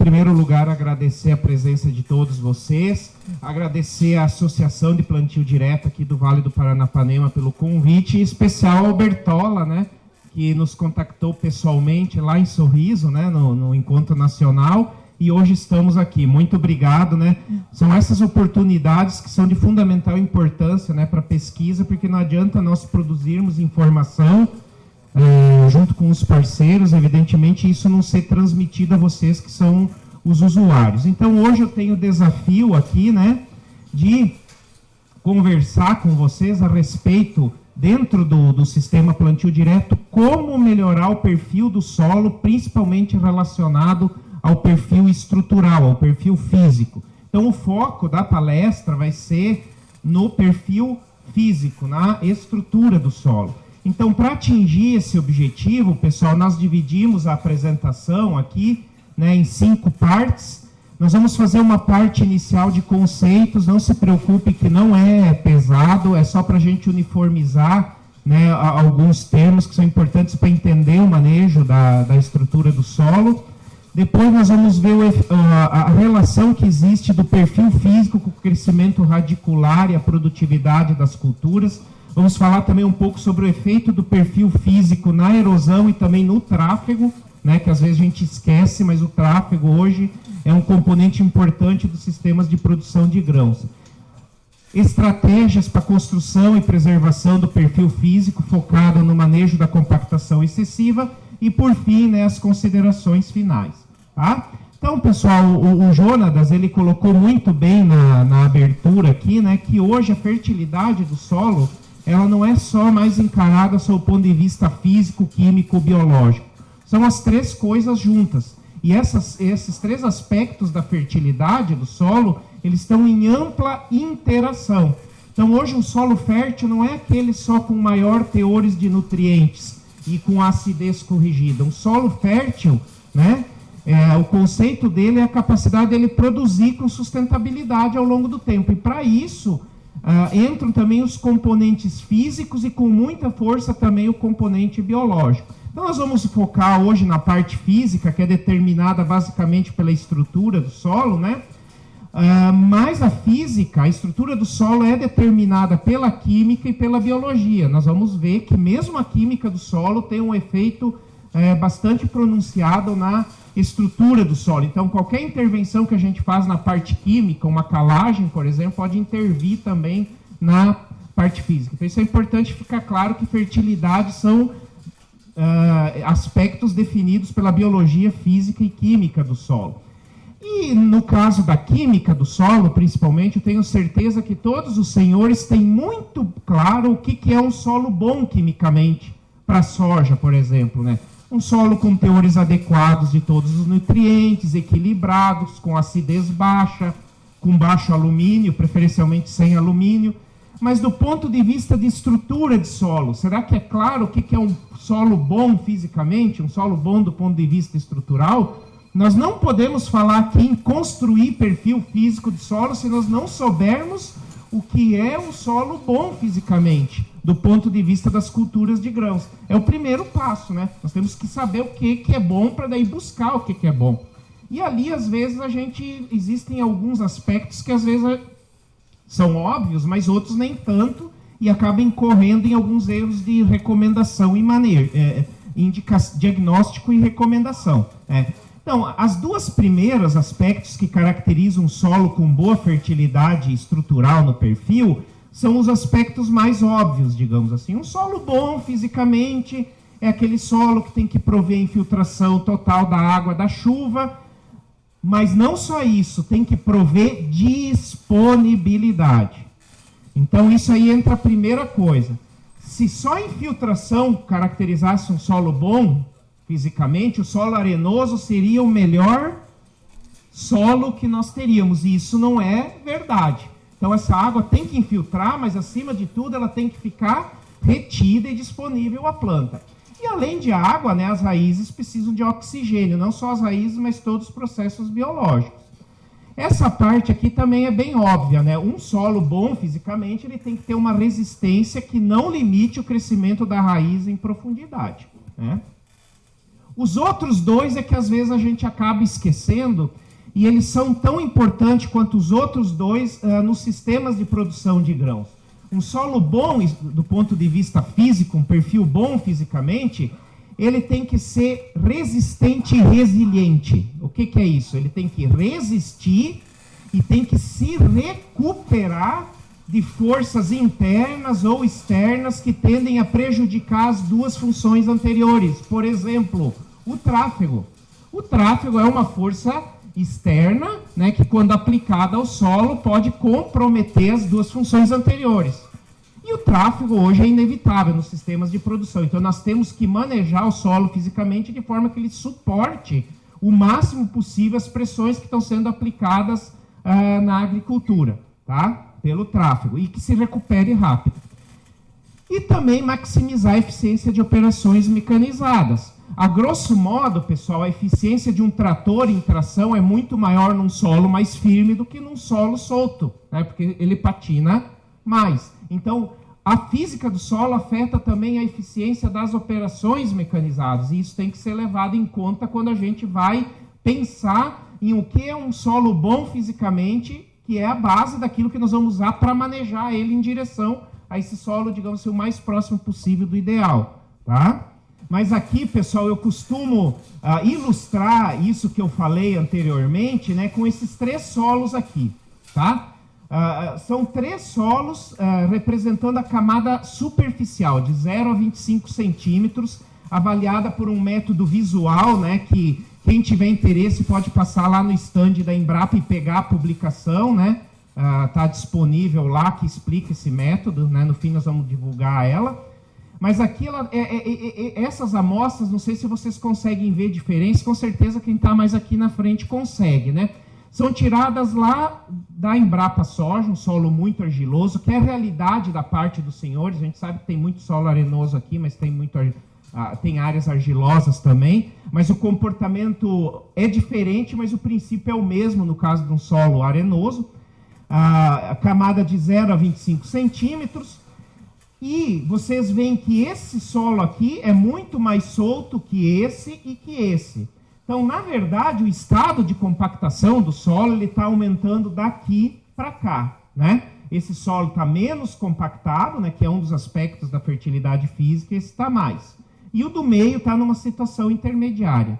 primeiro lugar, agradecer a presença de todos vocês, agradecer a Associação de Plantio Direto aqui do Vale do Paranapanema pelo convite, em especial ao Bertola, né, que nos contactou pessoalmente lá em Sorriso, né, no Encontro Nacional, e hoje estamos aqui. Muito obrigado, né? São essas oportunidades que são de fundamental importância, né, para a pesquisa, porque não adianta nós produzirmos informação junto com os parceiros, evidentemente, isso não ser transmitido a vocês que são os usuários. Então, hoje eu tenho o desafio aqui, né, de conversar com vocês a respeito, dentro do sistema plantio direto, como melhorar o perfil do solo, principalmente relacionado ao perfil estrutural, ao perfil físico. Então, o foco da palestra vai ser no perfil físico, na estrutura do solo. Então, para atingir esse objetivo, pessoal, nós dividimos a apresentação aqui, né, em 5 partes. Nós vamos fazer uma parte inicial de conceitos, não se preocupe que não é pesado, é só para a gente uniformizar, né, alguns termos que são importantes para entender o manejo da estrutura do solo. Depois nós vamos ver a relação que existe do perfil físico com o crescimento radicular e a produtividade das culturas. Vamos falar também um pouco sobre o efeito do perfil físico na erosão e também no tráfego, né, que às vezes a gente esquece, mas o tráfego hoje é um componente importante dos sistemas de produção de grãos. Estratégias para construção e preservação do perfil físico focado no manejo da compactação excessiva e, por fim, né, as considerações finais. Tá? Então, pessoal, o Jonatas, ele colocou muito bem na abertura aqui, né, que hoje a fertilidade do solo, ela não é só mais encarada sob o ponto de vista físico, químico, biológico. São as 3 coisas juntas. E esses 3 aspectos da fertilidade do solo, eles estão em ampla interação. Então, hoje, um solo fértil não é aquele só com maior teores de nutrientes e com acidez corrigida. Um solo fértil, né, o conceito dele é a capacidade dele produzir com sustentabilidade ao longo do tempo. E, para isso, entram também os componentes físicos e, com muita força, também o componente biológico. Então, nós vamos focar hoje na parte física, que é determinada basicamente pela estrutura do solo, né? Mas a física, a estrutura do solo é determinada pela química e pela biologia. Nós vamos ver que mesmo a química do solo tem um efeito bastante pronunciado na estrutura do solo. Então, qualquer intervenção que a gente faz na parte química, uma calagem, por exemplo, pode intervir também na parte física. Então, isso é importante ficar claro que fertilidade são aspectos definidos pela biologia física e química do solo. E no caso da química do solo, principalmente, eu tenho certeza que todos os senhores têm muito claro o que é um solo bom quimicamente, para a soja, por exemplo, né? Um solo com teores adequados de todos os nutrientes, equilibrados, com acidez baixa, com baixo alumínio, preferencialmente sem alumínio. Mas do ponto de vista de estrutura de solo, será que é claro o que é um solo bom fisicamente, um solo bom do ponto de vista estrutural? Nós não podemos falar aqui em construir perfil físico de solo se nós não soubermos o que é um solo bom fisicamente, do ponto de vista das culturas de grãos. É o primeiro passo, né? Nós temos que saber o que é bom para daí buscar o que é bom. E ali, às vezes, existem alguns aspectos que às vezes são óbvios, mas outros nem tanto, e acabam incorrendo em alguns erros de recomendação e diagnóstico e recomendação. Então, as 2 primeiras aspectos que caracterizam um solo com boa fertilidade estrutural no perfil são os aspectos mais óbvios, digamos assim. Um solo bom fisicamente é aquele solo que tem que prover infiltração total da água da chuva, mas não só isso, tem que prover disponibilidade. Então, isso aí entra a primeira coisa. Se só a infiltração caracterizasse um solo bom, fisicamente, o solo arenoso seria o melhor solo que nós teríamos, e isso não é verdade. Então, essa água tem que infiltrar, mas, acima de tudo, ela tem que ficar retida e disponível à planta. E, além de água, né, as raízes precisam de oxigênio, não só as raízes, mas todos os processos biológicos. Essa parte aqui também é bem óbvia, né? Um solo bom fisicamente, ele tem que ter uma resistência que não limite o crescimento da raiz em profundidade, né? Os outros dois é que às vezes a gente acaba esquecendo, e eles são tão importantes quanto os outros dois nos sistemas de produção de grãos. Um solo bom, do ponto de vista físico, um perfil bom fisicamente, ele tem que ser resistente e resiliente. O que é isso? Ele tem que resistir e tem que se recuperar de forças internas ou externas que tendem a prejudicar as duas funções anteriores. Por exemplo, o tráfego. O tráfego é uma força externa, né, que quando aplicada ao solo pode comprometer as duas funções anteriores. E o tráfego hoje é inevitável nos sistemas de produção. Então nós temos que manejar o solo fisicamente de forma que ele suporte o máximo possível as pressões que estão sendo aplicadas na agricultura, tá? Pelo tráfego, e que se recupere rápido. E também maximizar a eficiência de operações mecanizadas. A grosso modo, pessoal, a eficiência de um trator em tração é muito maior num solo mais firme do que num solo solto, né? Porque ele patina mais. Então, a física do solo afeta também a eficiência das operações mecanizadas, e isso tem que ser levado em conta quando a gente vai pensar em o que é um solo bom fisicamente, que é a base daquilo que nós vamos usar para manejar ele em direção a esse solo, digamos assim, o mais próximo possível do ideal, tá? Mas aqui, pessoal, eu costumo ilustrar isso que eu falei anteriormente, né, com esses 3 solos aqui, tá? São 3 solos representando a camada superficial, de 0 a 25 centímetros, avaliada por um método visual, né, que quem tiver interesse pode passar lá no stand da Embrapa e pegar a publicação, né? Tá disponível lá, que explica esse método, né? No fim nós vamos divulgar ela. Mas aqui, essas amostras, não sei se vocês conseguem ver diferença, com certeza quem está mais aqui na frente consegue, né? São tiradas lá da Embrapa Soja, um solo muito argiloso, que é a realidade da parte dos senhores. A gente sabe que tem muito solo arenoso aqui, mas tem áreas argilosas também, mas o comportamento é diferente, mas o princípio é o mesmo no caso de um solo arenoso. A camada de 0 a 25 centímetros, e vocês veem que esse solo aqui é muito mais solto que esse e que esse. Então, na verdade, o estado de compactação do solo está aumentando daqui para cá, né? Esse solo está menos compactado, né, que é um dos aspectos da fertilidade física, esse está mais. E o do meio está numa situação intermediária.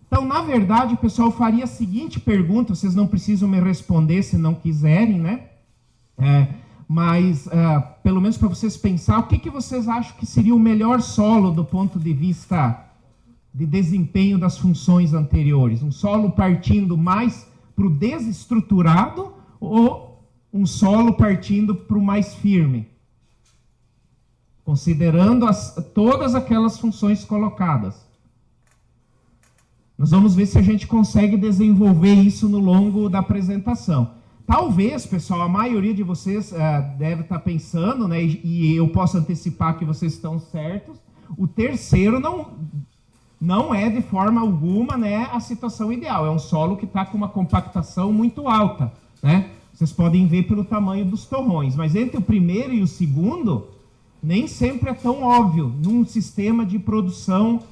Então, na verdade, pessoal, eu faria a seguinte pergunta, vocês não precisam me responder se não quiserem, né? Mas, pelo menos para vocês pensar, o que vocês acham que seria o melhor solo do ponto de vista de desempenho das funções anteriores? Um solo partindo mais para o desestruturado ou um solo partindo para o mais firme? Considerando todas aquelas funções colocadas. Nós vamos ver se a gente consegue desenvolver isso no longo da apresentação. Talvez, pessoal, a maioria de vocês deve estar pensando, né, e eu posso antecipar que vocês estão certos, o terceiro não é de forma alguma, né, a situação ideal. É um solo que está com uma compactação muito alta, né? Vocês podem ver pelo tamanho dos torrões. Mas entre o primeiro e o segundo, nem sempre é tão óbvio num sistema de produção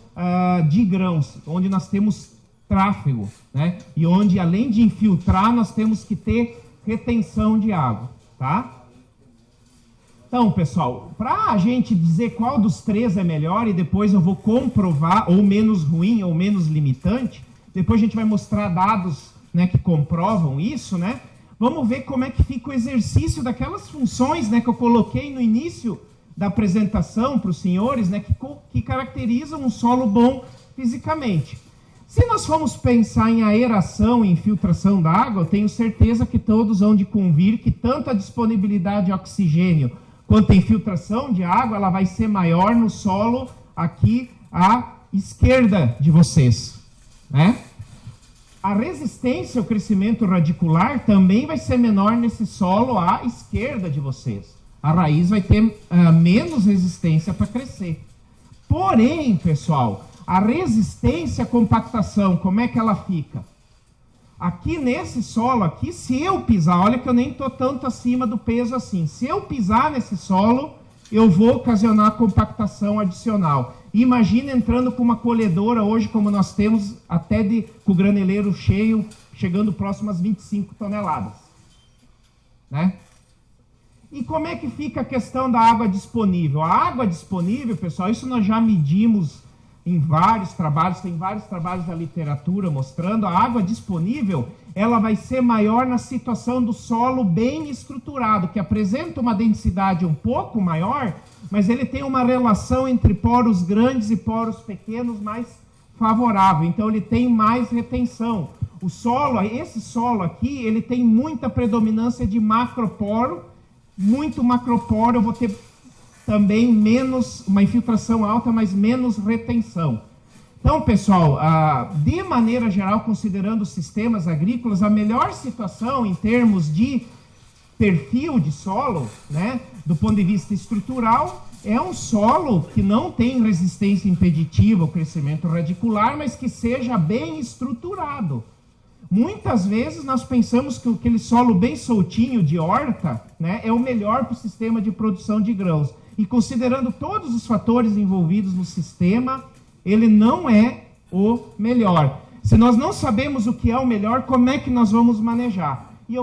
de grãos, onde nós temos tráfego, né? E onde, além de infiltrar, nós temos que ter retenção de água, tá? Então, pessoal, para a gente dizer qual dos 3 é melhor, e depois eu vou comprovar, ou menos ruim, ou menos limitante, depois a gente vai mostrar dados, né, que comprovam isso, né? Vamos ver como é que fica o exercício daquelas funções, né, que eu coloquei no início da apresentação para os senhores, né, que caracterizam um solo bom fisicamente. Se nós formos pensar em aeração e infiltração da água, eu tenho certeza que todos vão de convir que tanto a disponibilidade de oxigênio quanto a infiltração de água, ela vai ser maior no solo aqui à esquerda de vocês, né? A resistência ao crescimento radicular também vai ser menor nesse solo à esquerda de vocês. A raiz vai ter menos resistência para crescer. Porém, pessoal, a resistência à compactação, como é que ela fica? Aqui nesse solo aqui, se eu pisar, olha que eu nem estou tanto acima do peso assim. Se eu pisar nesse solo, eu vou ocasionar compactação adicional. Imagina entrando com uma colhedora hoje, como nós temos, até com o graneleiro cheio, chegando próximo às 25 toneladas. Né? E como é que fica a questão da água disponível? A água disponível, pessoal, isso nós já medimos em vários trabalhos, tem vários trabalhos da literatura mostrando, a água disponível, ela vai ser maior na situação do solo bem estruturado, que apresenta uma densidade um pouco maior, mas ele tem uma relação entre poros grandes e poros pequenos mais favorável, então ele tem mais retenção. O solo, esse solo aqui, ele tem muita predominância de macroporo, muito macroporo, eu vou ter também menos, uma infiltração alta, mas menos retenção. Então, pessoal, de maneira geral, considerando os sistemas agrícolas, a melhor situação em termos de perfil de solo, né, do ponto de vista estrutural, é um solo que não tem resistência impeditiva ao crescimento radicular, mas que seja bem estruturado. Muitas vezes nós pensamos que aquele solo bem soltinho de horta, né, é o melhor para o sistema de produção de grãos. E considerando todos os fatores envolvidos no sistema, ele não é o melhor. Se nós não sabemos o que é o melhor, como é que nós vamos manejar? E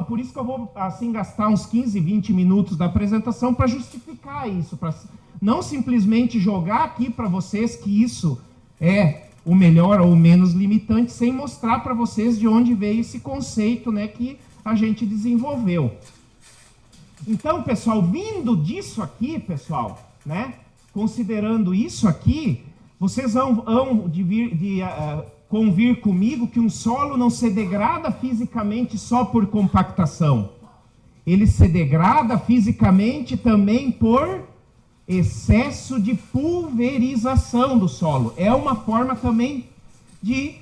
por isso que eu vou assim gastar uns 15, 20 minutos da apresentação para justificar isso, para não simplesmente jogar aqui para vocês que isso é o melhor ou o menos limitante, sem mostrar para vocês de onde veio esse conceito, né, que a gente desenvolveu. Então, pessoal, vindo disso aqui, pessoal, né, considerando isso aqui, vocês vão convir comigo que um solo não se degrada fisicamente só por compactação. Ele se degrada fisicamente também por excesso de pulverização do solo. É uma forma também de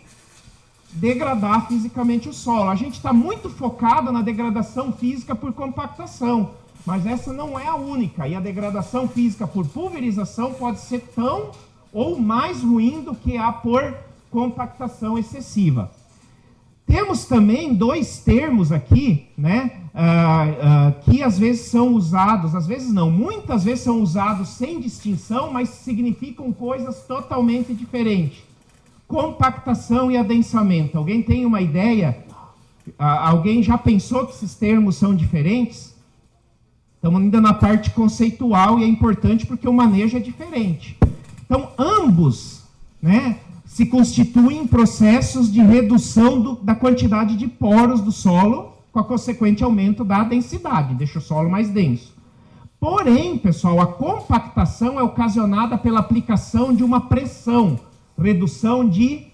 degradar fisicamente o solo. A gente está muito focado na degradação física por compactação, mas essa não é a única. E a degradação física por pulverização pode ser tão ou mais ruim do que a por compactação excessiva. Temos também dois termos aqui, né, que às vezes são usados, às vezes não, muitas vezes são usados sem distinção, mas significam coisas totalmente diferentes. Compactação e adensamento. Alguém tem uma ideia? Alguém já pensou que esses termos são diferentes? Estamos ainda na parte conceitual e é importante porque o manejo é diferente. Então, ambos, né, se constituem processos de redução da quantidade de poros do solo, com a consequente aumento da densidade, deixa o solo mais denso. Porém, pessoal, a compactação é ocasionada pela aplicação de uma pressão, redução de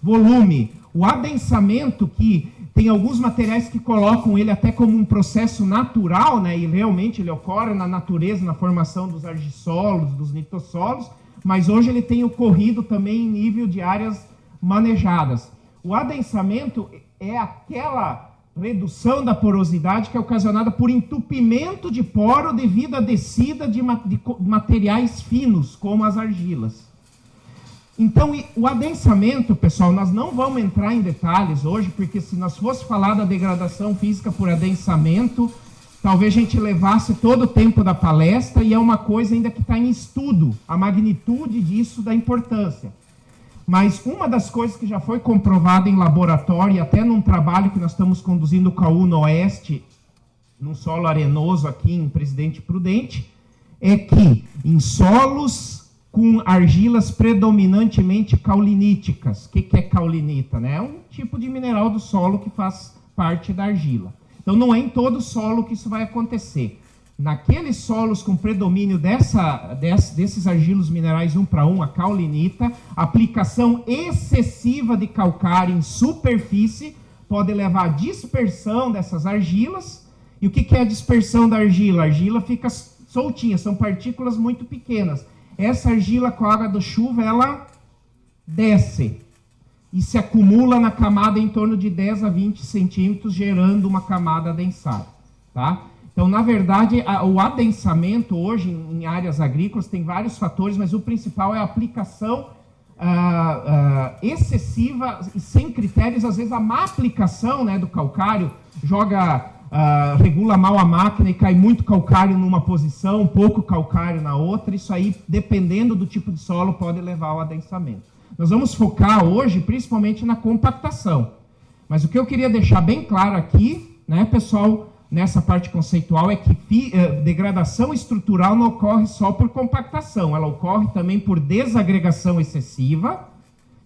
volume. O adensamento, que tem alguns materiais que colocam ele até como um processo natural, né, e realmente ele ocorre na natureza, na formação dos argissolos, dos nitossolos, mas hoje ele tem ocorrido também em nível de áreas manejadas. O adensamento é aquela redução da porosidade que é ocasionada por entupimento de poro devido à descida de materiais finos, como as argilas. Então, o adensamento, pessoal, nós não vamos entrar em detalhes hoje, porque se nós fosse falar da degradação física por adensamento, talvez a gente levasse todo o tempo da palestra, e é uma coisa ainda que está em estudo, a magnitude disso, da importância. Mas uma das coisas que já foi comprovada em laboratório, e até num trabalho que nós estamos conduzindo com a UNO Oeste, num solo arenoso aqui em Presidente Prudente, é que em solos com argilas predominantemente cauliníticas. O que é caulinita, né? É um tipo de mineral do solo que faz parte da argila. Então, não é em todo solo que isso vai acontecer. Naqueles solos com predomínio desses argilos minerais 1 para 1, a caulinita, aplicação excessiva de calcário em superfície pode levar à dispersão dessas argilas. E o que é a dispersão da argila? A argila fica soltinha, são partículas muito pequenas. Essa argila, com a água da chuva, ela desce e se acumula na camada em torno de 10 a 20 centímetros, gerando uma camada adensada. Tá? Então, na verdade, o adensamento hoje em áreas agrícolas tem vários fatores, mas o principal é a aplicação excessiva e sem critérios. Às vezes, a má aplicação, né, do calcário joga regula mal a máquina e cai muito calcário numa posição, pouco calcário na outra. Isso aí, dependendo do tipo de solo, pode levar ao adensamento. Nós vamos focar hoje principalmente na compactação. Mas o que eu queria deixar bem claro aqui, né, pessoal, nessa parte conceitual, é que degradação estrutural não ocorre só por compactação, ela ocorre também por desagregação excessiva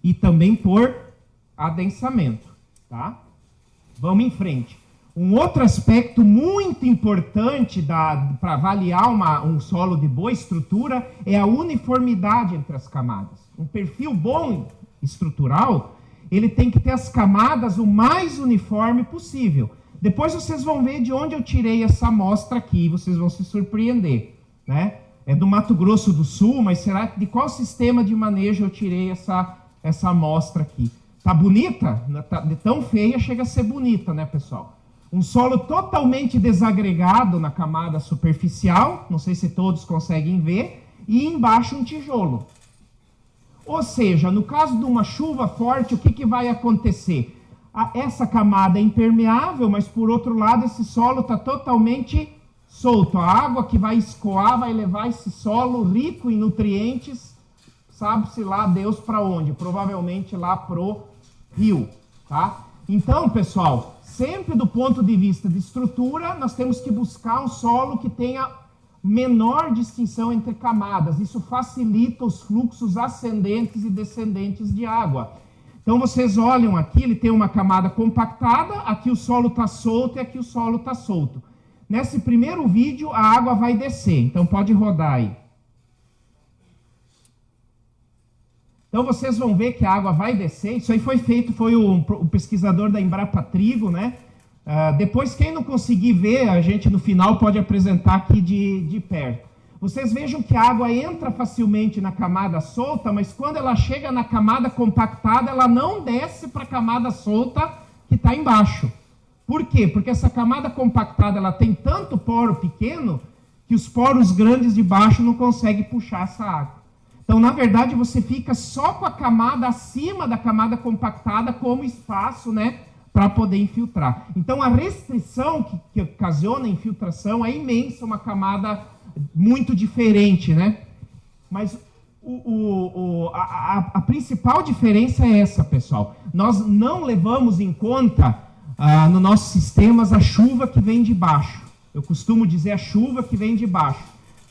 e também por adensamento, tá? Vamos em frente. Um outro aspecto muito importante para avaliar um solo de boa estrutura é a uniformidade entre as camadas. Um perfil bom estrutural, ele tem que ter as camadas o mais uniforme possível. Depois vocês vão ver de onde eu tirei essa amostra aqui, vocês vão se surpreender, né? É do Mato Grosso do Sul, mas será de qual sistema de manejo eu tirei essa amostra aqui? Tá bonita? De tão feia chega a ser bonita, né, pessoal? Um solo totalmente desagregado na camada superficial, não sei se todos conseguem ver, e embaixo um tijolo. Ou seja, no caso de uma chuva forte, o que vai acontecer? Essa camada é impermeável, mas por outro lado esse solo está totalmente solto. A água que vai escoar vai levar esse solo rico em nutrientes, sabe-se lá Deus para onde? Provavelmente lá pro rio, tá? Então, pessoal, sempre do ponto de vista de estrutura, nós temos que buscar um solo que tenha menor distinção entre camadas. Isso facilita os fluxos ascendentes e descendentes de água. Então, vocês olham aqui, ele tem uma camada compactada, aqui o solo está solto e aqui o solo está solto. Nesse primeiro vídeo, a água vai descer, então pode rodar aí. Então, vocês vão ver que a água vai descer, isso aí foi feito, foi o pesquisador da Embrapa Trigo, né? Depois, quem não conseguir ver, a gente no final pode apresentar aqui de perto. Vocês vejam que a água entra facilmente na camada solta, mas quando ela chega na camada compactada, ela não desce para a camada solta que está embaixo. Por quê? Porque essa camada compactada ela tem tanto poro pequeno que os poros grandes de baixo não conseguem puxar essa água. Então, na verdade, você fica só com a camada acima da camada compactada como espaço, né, para poder infiltrar. Então, a restrição que ocasiona a infiltração é imensa, uma camada muito diferente, né? Mas a principal diferença é essa, pessoal. Nós não levamos em conta, nos nossos sistemas, a chuva que vem de baixo. Eu costumo dizer a chuva que vem de baixo,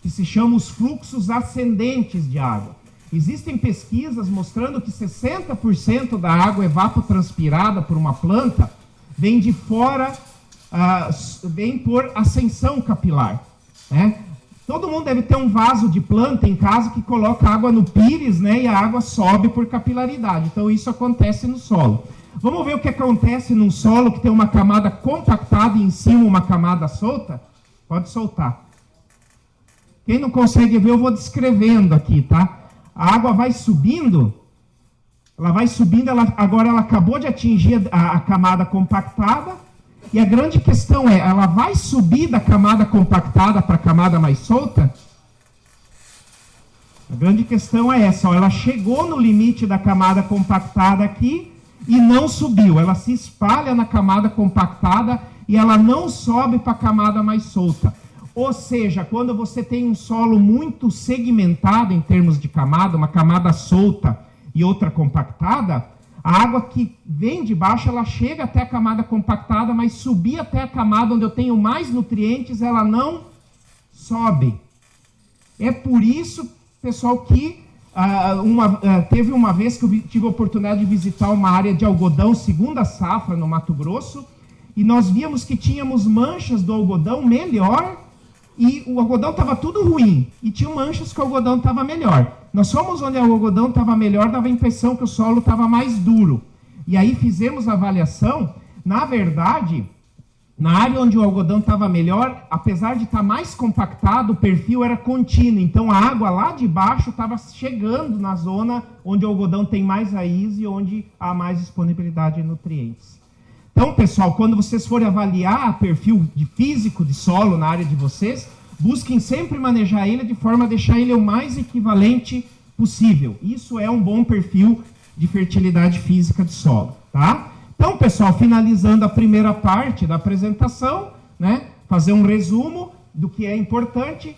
que se chama os fluxos ascendentes de água. Existem pesquisas mostrando que 60% da água evapotranspirada por uma planta vem de fora, vem por ascensão capilar, né? Todo mundo deve ter um vaso de planta em casa que coloca água no pires, né, e a água sobe por capilaridade. Então isso acontece no solo. Vamos ver o que acontece num solo que tem uma camada compactada e em cima uma camada solta? Pode soltar. Quem não consegue ver, eu vou descrevendo aqui, tá? A água vai subindo, agora ela acabou de atingir a camada compactada, e a grande questão é, ela vai subir da camada compactada para a camada mais solta? A grande questão é essa, ó, ela chegou no limite da camada compactada aqui e não subiu, ela se espalha na camada compactada e ela não sobe para a camada mais solta. Ou seja, quando você tem um solo muito segmentado em termos de camada, uma camada solta e outra compactada, a água que vem de baixo, ela chega até a camada compactada, mas subir até a camada onde eu tenho mais nutrientes, ela não sobe. É por isso, pessoal, que teve uma vez que eu tive a oportunidade de visitar uma área de algodão, segunda safra, no Mato Grosso, e nós víamos que tínhamos manchas do algodão melhor, e o algodão estava tudo ruim, e tinha manchas que o algodão estava melhor. Nós fomos onde o algodão estava melhor, dava a impressão que o solo estava mais duro. E aí fizemos a avaliação, na verdade, na área onde o algodão estava melhor, apesar de estar mais compactado, o perfil era contínuo. Então a água lá de baixo estava chegando na zona onde o algodão tem mais raiz e onde há mais disponibilidade de nutrientes. Então, pessoal, quando vocês forem avaliar o perfil físico de solo na área de vocês, busquem sempre manejar ele de forma a deixar ele o mais equivalente possível. Isso é um bom perfil de fertilidade física de solo, tá? Então, pessoal, finalizando a primeira parte da apresentação, né, fazer um resumo do que é importante.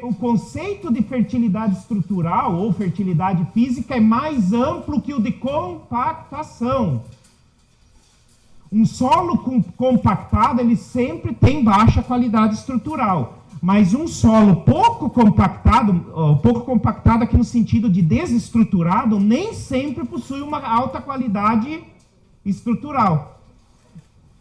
O conceito de fertilidade estrutural ou fertilidade física é mais amplo que o de compactação. Um solo compactado, ele sempre tem baixa qualidade estrutural. Mas um solo pouco compactado aqui no sentido de desestruturado, nem sempre possui uma alta qualidade estrutural.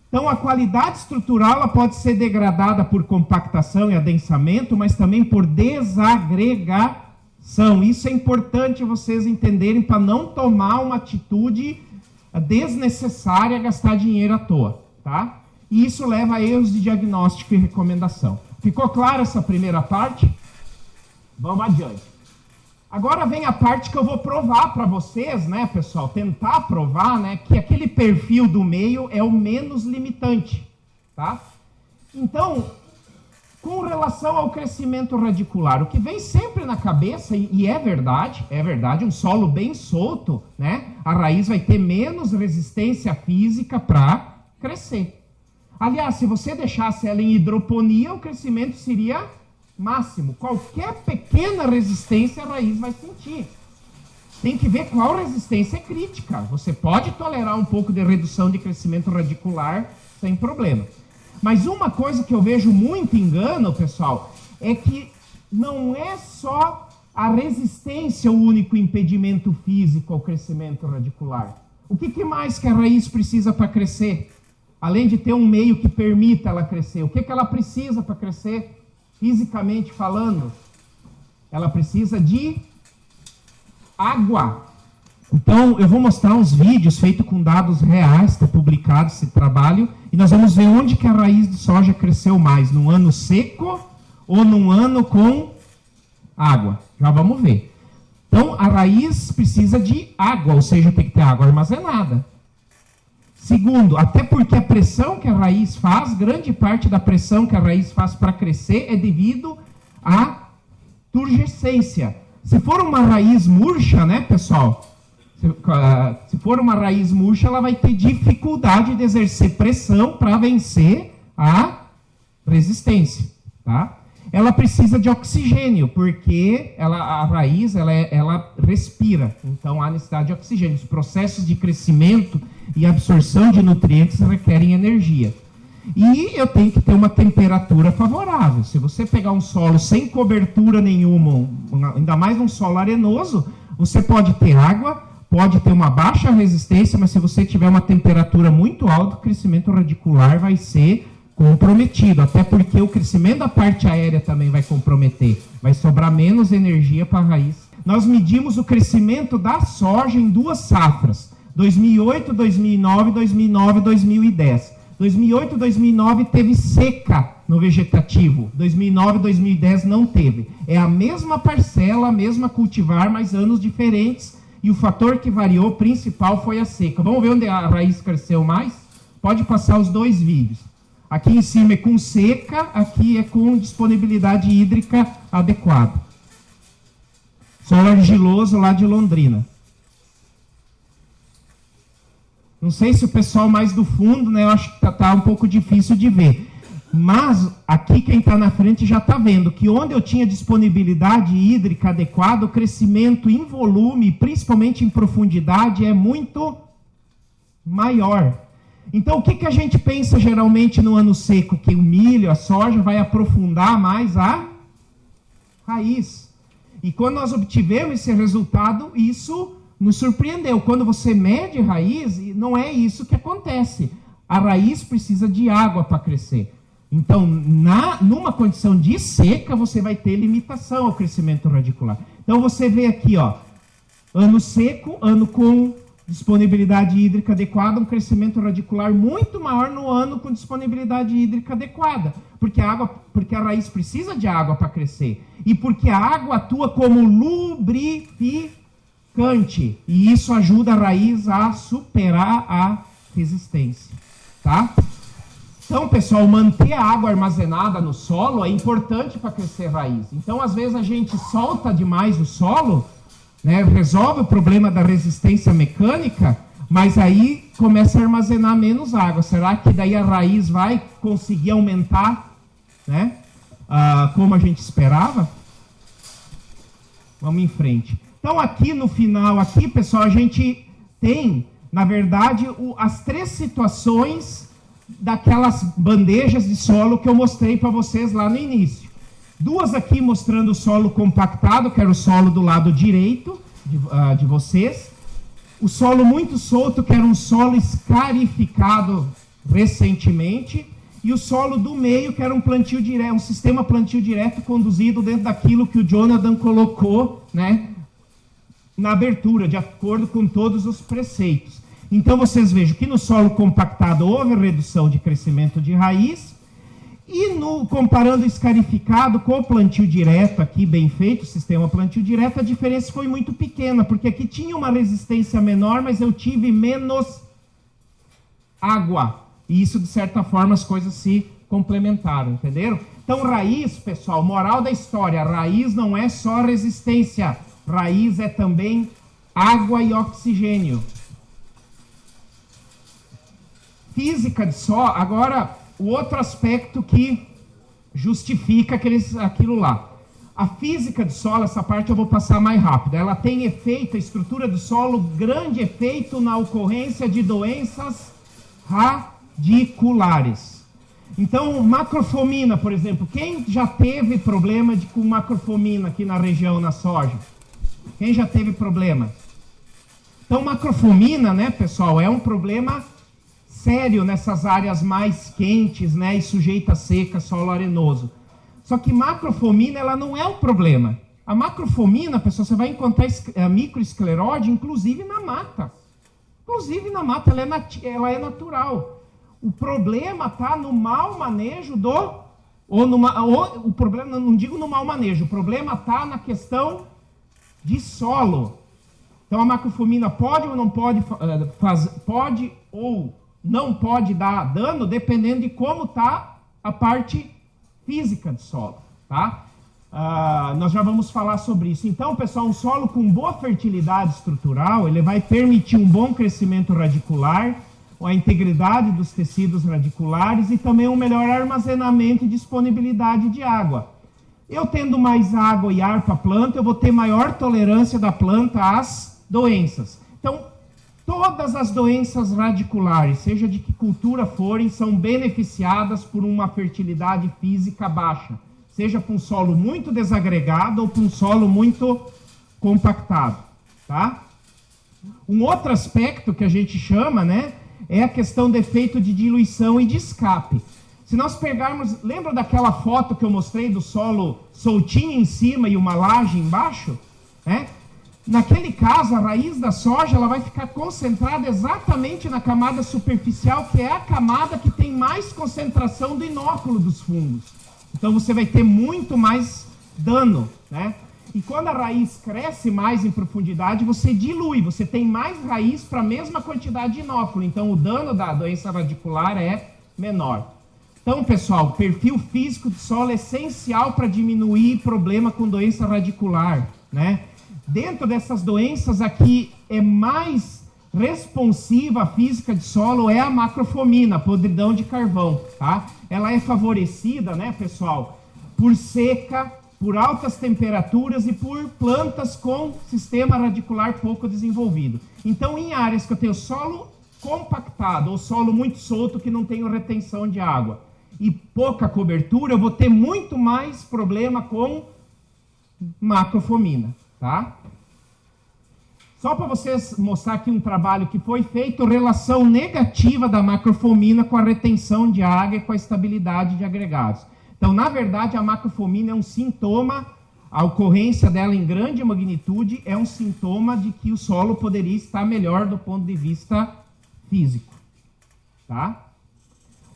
Então, a qualidade estrutural ela pode ser degradada por compactação e adensamento, mas também por desagregação. Isso é importante vocês entenderem para não tomar uma atitude desnecessária, gastar dinheiro à toa, tá? E isso leva a erros de diagnóstico e recomendação. Ficou clara essa primeira parte? Vamos adiante. Agora vem a parte que eu vou provar para vocês, né, pessoal? Tentar provar, né, que aquele perfil do meio é o menos limitante, tá? Então, com relação ao crescimento radicular, o que vem sempre na cabeça, e é verdade, um solo bem solto, né, a raiz vai ter menos resistência física para crescer. Aliás, se você deixasse ela em hidroponia, o crescimento seria máximo. Qualquer pequena resistência a raiz vai sentir. Tem que ver qual resistência é crítica. Você pode tolerar um pouco de redução de crescimento radicular sem problema. Mas uma coisa que eu vejo muito engano, pessoal, é que não é só a resistência o único impedimento físico ao crescimento radicular. O que mais que a raiz precisa para crescer? Além de ter um meio que permita ela crescer, o que ela precisa para crescer? Fisicamente falando, ela precisa de água. Então, eu vou mostrar uns vídeos feitos com dados reais, está publicado esse trabalho, e nós vamos ver onde que a raiz de soja cresceu mais, num ano seco ou num ano com água. Já vamos ver. Então, a raiz precisa de água, ou seja, tem que ter água armazenada. Segundo, até porque a pressão que a raiz faz, grande parte da pressão que a raiz faz para crescer é devido à turgescência. Se for uma raiz murcha, né, pessoal? Se for uma raiz murcha, ela vai ter dificuldade de exercer pressão para vencer a resistência, tá? Ela precisa de oxigênio, porque a raiz ela respira, então há necessidade de oxigênio. Os processos de crescimento e absorção de nutrientes requerem energia. E eu tenho que ter uma temperatura favorável. Se você pegar um solo sem cobertura nenhuma, ainda mais um solo arenoso, você pode ter água, pode ter uma baixa resistência, mas se você tiver uma temperatura muito alta, o crescimento radicular vai ser comprometido, até porque o crescimento da parte aérea também vai comprometer, vai sobrar menos energia para a raiz. Nós medimos o crescimento da soja em 2 safras, 2008, 2009, 2009, 2010. 2008, 2009 teve seca no vegetativo, 2009, 2010 não teve. É a mesma parcela, a mesma cultivar, mas anos diferentes, e o fator que variou principal foi a seca. Vamos ver onde a raiz cresceu mais? Pode passar os 2 vídeos. Aqui em cima é com seca, aqui é com disponibilidade hídrica adequada. Solo argiloso lá de Londrina. Não sei se o pessoal mais do fundo, né, eu acho que tá um pouco difícil de ver. Mas aqui quem está na frente já está vendo que onde eu tinha disponibilidade hídrica adequada, o crescimento em volume, principalmente em profundidade, é muito maior. Então, o que a gente pensa geralmente no ano seco? Que o milho, a soja, vai aprofundar mais a raiz. E quando nós obtivemos esse resultado, isso nos surpreendeu. Quando você mede raiz, não é isso que acontece. A raiz precisa de água para crescer. Então, numa condição de seca, você vai ter limitação ao crescimento radicular. Então, você vê aqui, ó, ano seco, ano com disponibilidade hídrica adequada, um crescimento radicular muito maior no ano com disponibilidade hídrica adequada, porque a raiz precisa de água para crescer, e porque a água atua como lubrificante, e isso ajuda a raiz a superar a resistência, tá? Então, pessoal, manter a água armazenada no solo é importante para crescer raiz. Então, às vezes a gente solta demais o solo, né, resolve o problema da resistência mecânica, Mas aí começa a armazenar menos água. Será que daí a raiz vai conseguir aumentar, né? Como a gente esperava? Vamos em frente. Então aqui no final, aqui, pessoal, a gente tem, na verdade, as 3 situações daquelas bandejas de solo que eu mostrei para vocês lá no início. 2 aqui mostrando o solo compactado, que era o solo do lado direito de vocês. O solo muito solto, que era um solo escarificado recentemente. E o solo do meio, que era um plantio direto, um sistema plantio direto conduzido dentro daquilo que o Jonathan colocou, né, na abertura, de acordo com todos os preceitos. Então vocês vejam que no solo compactado houve redução de crescimento de raiz, e comparando o escarificado com o plantio direto, aqui bem feito, o sistema plantio direto, a diferença foi muito pequena, porque aqui tinha uma resistência menor, mas eu tive menos água. E isso, de certa forma, as coisas se complementaram, entenderam? Então, raiz, pessoal, moral da história, raiz não é só resistência, raiz é também água e oxigênio. Física de solo, agora, o outro aspecto que justifica aquilo lá. A física de solo, essa parte eu vou passar mais rápido, ela tem efeito, a estrutura do solo, grande efeito na ocorrência de doenças radiculares. Então, macrofomina, por exemplo, quem já teve problema com macrofomina aqui na região, na soja? Quem já teve problema? Então, macrofomina, né, pessoal, é um problema sério nessas áreas mais quentes, né, e sujeita a seca, solo arenoso. Só que macrofomina, ela não é um problema. A macrofomina, pessoal, você vai encontrar a microescleróide, inclusive na mata. Inclusive na mata, ela é natural. O problema está no mau manejo o problema, não digo no mau manejo, o problema está na questão de solo. Então a macrofomina pode ou não pode pode ou não pode dar dano, dependendo de como está a parte física do solo, tá? Nós já vamos falar sobre isso. Então, pessoal, um solo com boa fertilidade estrutural, ele vai permitir um bom crescimento radicular, a integridade dos tecidos radiculares e também um melhor armazenamento e disponibilidade de água. Eu tendo mais água e ar para a planta, eu vou ter maior tolerância da planta às doenças. Então, todas as doenças radiculares, seja de que cultura forem, são beneficiadas por uma fertilidade física baixa. Seja para um solo muito desagregado ou para um solo muito compactado, tá? Um outro aspecto que a gente chama, né, é a questão do efeito de diluição e de escape. Se nós pegarmos, lembra daquela foto que eu mostrei do solo soltinho em cima e uma laje embaixo? Naquele caso, a raiz da soja ela vai ficar concentrada exatamente na camada superficial, que é a camada que tem mais concentração do inóculo dos fungos. Então você vai ter muito mais dano, né? E quando a raiz cresce mais em profundidade, você dilui, você tem mais raiz para a mesma quantidade de inóculo. Então o dano da doença radicular é menor. Então, pessoal, o perfil físico do solo é essencial para diminuir problema com doença radicular, né? Dentro dessas doenças aqui, é mais responsiva a física de solo é a macrofomina, podridão de carvão, tá? Ela é favorecida, né, pessoal, por seca, por altas temperaturas e por plantas com sistema radicular pouco desenvolvido. Então, em áreas que eu tenho solo compactado ou solo muito solto que não tenho retenção de água e pouca cobertura, eu vou ter muito mais problema com macrofomina, tá? Só para vocês mostrar aqui um trabalho que foi feito, relação negativa da macrofomina com a retenção de água e com a estabilidade de agregados. Então, na verdade, a macrofomina é um sintoma, a ocorrência dela em grande magnitude é um sintoma de que o solo poderia estar melhor do ponto de vista físico, tá?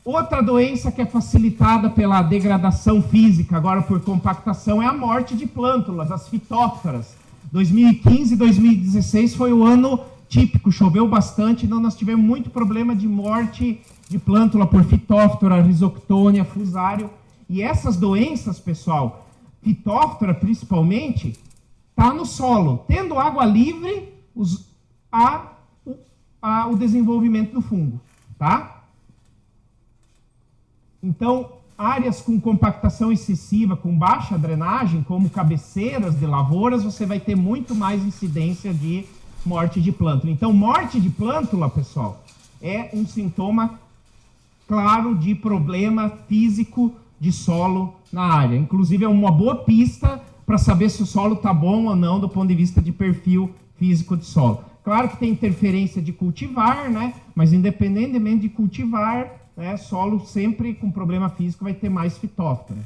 Outra doença que é facilitada pela degradação física, agora por compactação, é a morte de plântulas, as fitópteras. 2015 e 2016 foi o ano típico, choveu bastante, então nós tivemos muito problema de morte de plântula por fitóftora, risoctônia, fusário. E essas doenças, pessoal, fitóftora principalmente, está no solo. Tendo água livre, o desenvolvimento do fungo, tá? Então, áreas com compactação excessiva, com baixa drenagem, como cabeceiras de lavouras, você vai ter muito mais incidência de morte de plântula. Então, morte de plântula, pessoal, é um sintoma claro de problema físico de solo na área. Inclusive, é uma boa pista para saber se o solo está bom ou não do ponto de vista de perfil físico de solo. Claro que tem interferência de cultivar, né? Mas independentemente de cultivar, né, solo sempre com problema físico vai ter mais fitóftora.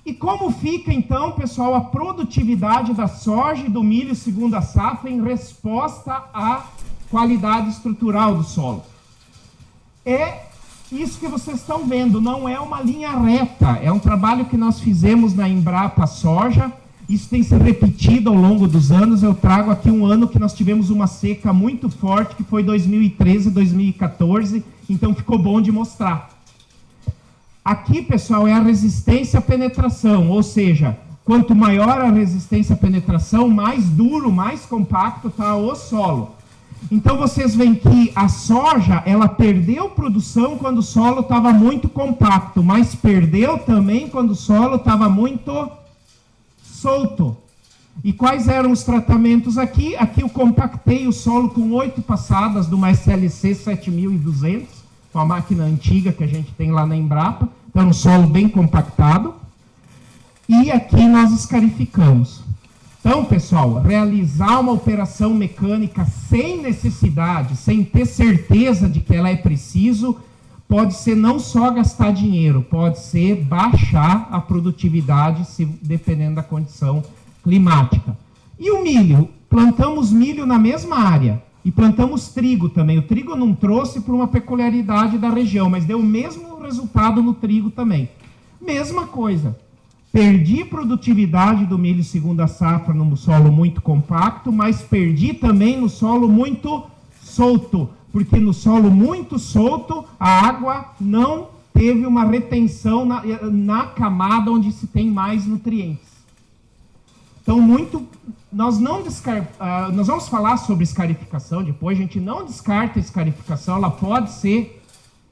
E como fica, então, pessoal, a produtividade da soja e do milho segunda safra em resposta à qualidade estrutural do solo? É isso que vocês estão vendo, não é uma linha reta, é um trabalho que nós fizemos na Embrapa Soja. Isso tem se repetido ao longo dos anos. Eu trago aqui um ano que nós tivemos uma seca muito forte, que foi 2013, 2014, então ficou bom de mostrar. Aqui, pessoal, é a resistência à penetração, ou seja, quanto maior a resistência à penetração, mais duro, mais compacto está o solo. Então, vocês veem que a soja, ela perdeu produção quando o solo estava muito compacto, mas perdeu também quando o solo estava muito solto. E quais eram os tratamentos aqui? Aqui eu compactei o solo com 8 passadas de uma SLC 7200, uma máquina antiga que a gente tem lá na Embrapa. Então, um solo bem compactado. E aqui nós escarificamos. Então, pessoal, realizar uma operação mecânica sem necessidade, sem ter certeza de que ela é preciso, pode ser não só gastar dinheiro, pode ser baixar a produtividade, se dependendo da condição climática. E o milho? Plantamos milho na mesma área e plantamos trigo também. O trigo não trouxe por uma peculiaridade da região, mas deu o mesmo resultado no trigo também. Mesma coisa. Perdi produtividade do milho segunda safra no solo muito compacto, mas perdi também no solo muito solto, porque no solo muito solto a água não teve uma retenção na camada onde se tem mais nutrientes. Então, nós vamos falar sobre escarificação depois, a gente não descarta a escarificação, ela pode ser,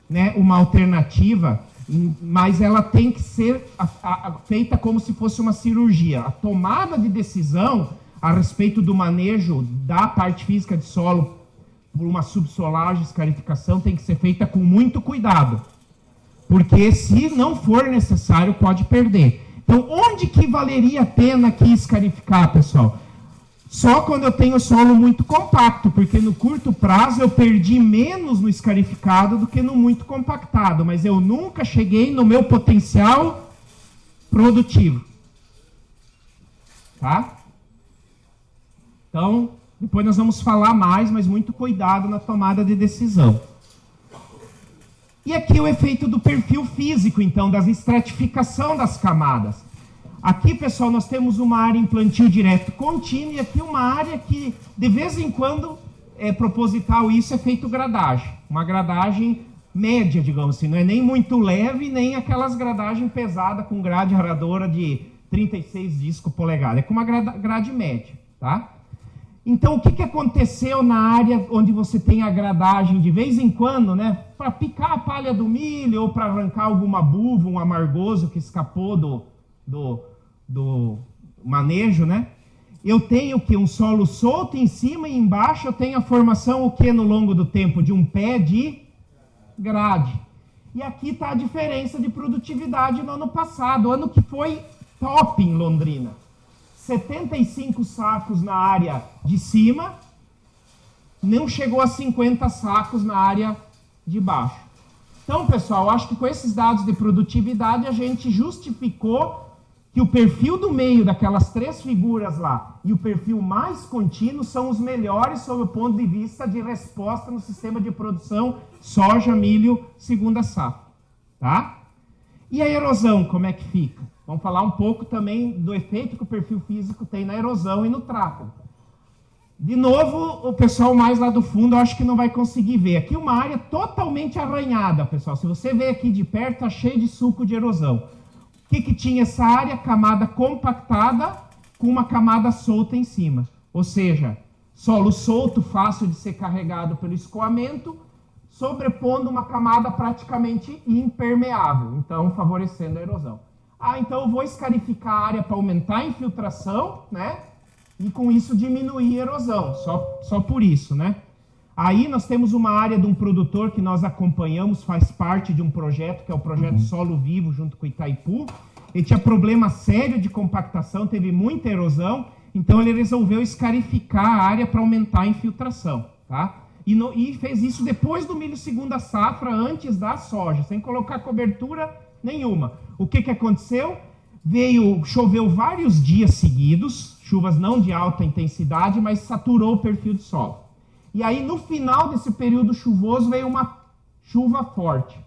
né, uma alternativa, mas ela tem que ser feita como se fosse uma cirurgia. A tomada de decisão a respeito do manejo da parte física de solo por uma subsolagem, escarificação, tem que ser feita com muito cuidado, porque se não for necessário, pode perder. Então, onde que valeria a pena aqui escarificar, pessoal? Só quando eu tenho solo muito compacto, porque no curto prazo eu perdi menos no escarificado do que no muito compactado, mas eu nunca cheguei no meu potencial produtivo. Tá? Então, depois nós vamos falar mais, mas muito cuidado na tomada de decisão. E aqui o efeito do perfil físico, então, da estratificação das camadas. Aqui, pessoal, nós temos uma área em plantio direto contínuo e aqui uma área que, de vez em quando, é proposital isso, é feito gradagem. Uma gradagem média, digamos assim. Não é nem muito leve, nem aquelas gradagens pesadas com grade aradora de 36 discos polegadas. É com uma grade média, tá? Então, o que aconteceu na área onde você tem a gradagem de vez em quando, né? Para picar a palha do milho ou para arrancar alguma buva, um amargoso que escapou do manejo, né? Eu tenho que um solo solto em cima e embaixo eu tenho a formação o que no longo do tempo? De um pé de grade. E aqui está a diferença de produtividade no ano passado, ano que foi top em Londrina. 75 sacos na área de cima, não chegou a 50 sacos na área de baixo. Então, pessoal, acho que com esses dados de produtividade a gente justificou que o perfil do meio daquelas 3 figuras lá e o perfil mais contínuo são os melhores sob o ponto de vista de resposta no sistema de produção soja, milho, segunda safra. Tá? E a erosão, como é que fica? Vamos falar um pouco também do efeito que o perfil físico tem na erosão e no tráfego. De novo, o pessoal mais lá do fundo, eu acho que não vai conseguir ver. Aqui uma área totalmente arranhada, pessoal. Se você ver aqui de perto, está cheio de suco de erosão. O que tinha essa área? Camada compactada com uma camada solta em cima. Ou seja, Solo solto, fácil de ser carregado pelo escoamento, sobrepondo uma camada praticamente impermeável, então favorecendo a erosão. Então eu vou escarificar a área para aumentar a infiltração, né? E com isso diminuir a erosão, só por isso, né? Aí nós temos uma área de um produtor que nós acompanhamos, faz parte de um projeto, que é o projeto Solo Vivo, junto com o Itaipu. Ele tinha problema sério de compactação, teve muita erosão, então ele resolveu escarificar a área para aumentar a infiltração, tá? E fez isso depois do milho segunda safra, antes da soja, sem colocar cobertura nenhuma. O que aconteceu? Choveu vários dias seguidos, chuvas não de alta intensidade, mas saturou o perfil do solo. E aí, no final desse período chuvoso, veio uma chuva forte.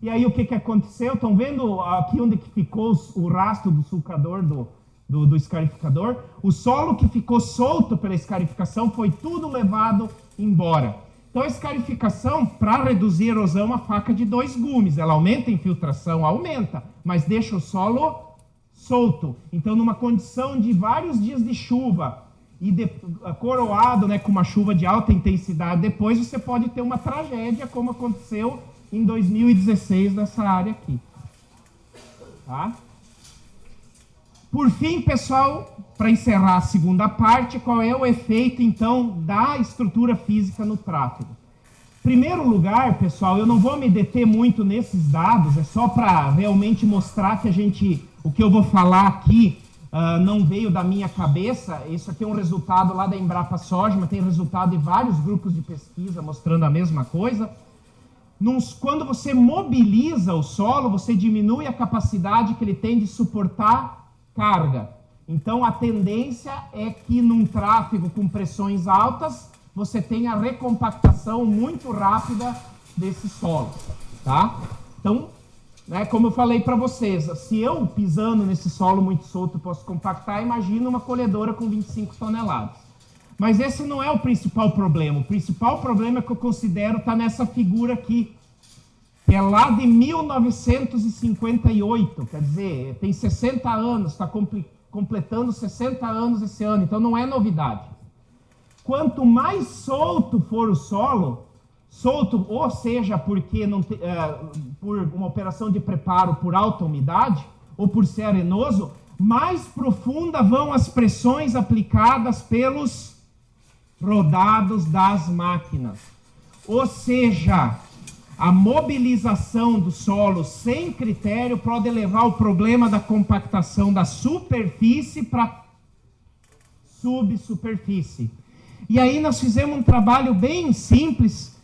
E aí, o que aconteceu? Estão vendo aqui onde que ficou o rastro do sulcador do escarificador? O solo que ficou solto pela escarificação foi tudo levado embora. Então, a escarificação, para reduzir a erosão, é uma faca de 2 gumes. Ela aumenta a infiltração, aumenta, mas deixa o solo solto. Então, numa condição de vários dias de chuva, e coroado, né, com uma chuva de alta intensidade, depois você pode ter uma tragédia, como aconteceu em 2016 nessa área aqui. Tá? Por fim, pessoal, para encerrar a segunda parte, qual é o efeito, então, da estrutura física no tráfego? Em primeiro lugar, pessoal, eu não vou me deter muito nesses dados, é só para realmente mostrar que o que eu vou falar aqui, não veio da minha cabeça. Isso aqui é um resultado lá da Embrapa Soja, mas tem resultado de vários grupos de pesquisa mostrando a mesma coisa. Quando você mobiliza o solo, você diminui a capacidade que ele tem de suportar carga. Então, a tendência é que num tráfego com pressões altas, você tenha a recompactação muito rápida desse solo, tá? Então, como eu falei para vocês, se eu pisando nesse solo muito solto posso compactar, imagina uma colhedora com 25 toneladas. Mas esse não é o principal problema. O principal problema que eu considero está nessa figura aqui, que é lá de 1958, quer dizer, tem 60 anos, está completando 60 anos esse ano, então não é novidade. Quanto mais solto for o solo, solto, ou seja, porque por uma operação de preparo por alta umidade, ou por ser arenoso, mais profunda vão as pressões aplicadas pelos rodados das máquinas. Ou seja, a mobilização do solo sem critério pode levar o problema da compactação da superfície para subsuperfície. E aí nós fizemos um trabalho bem simples.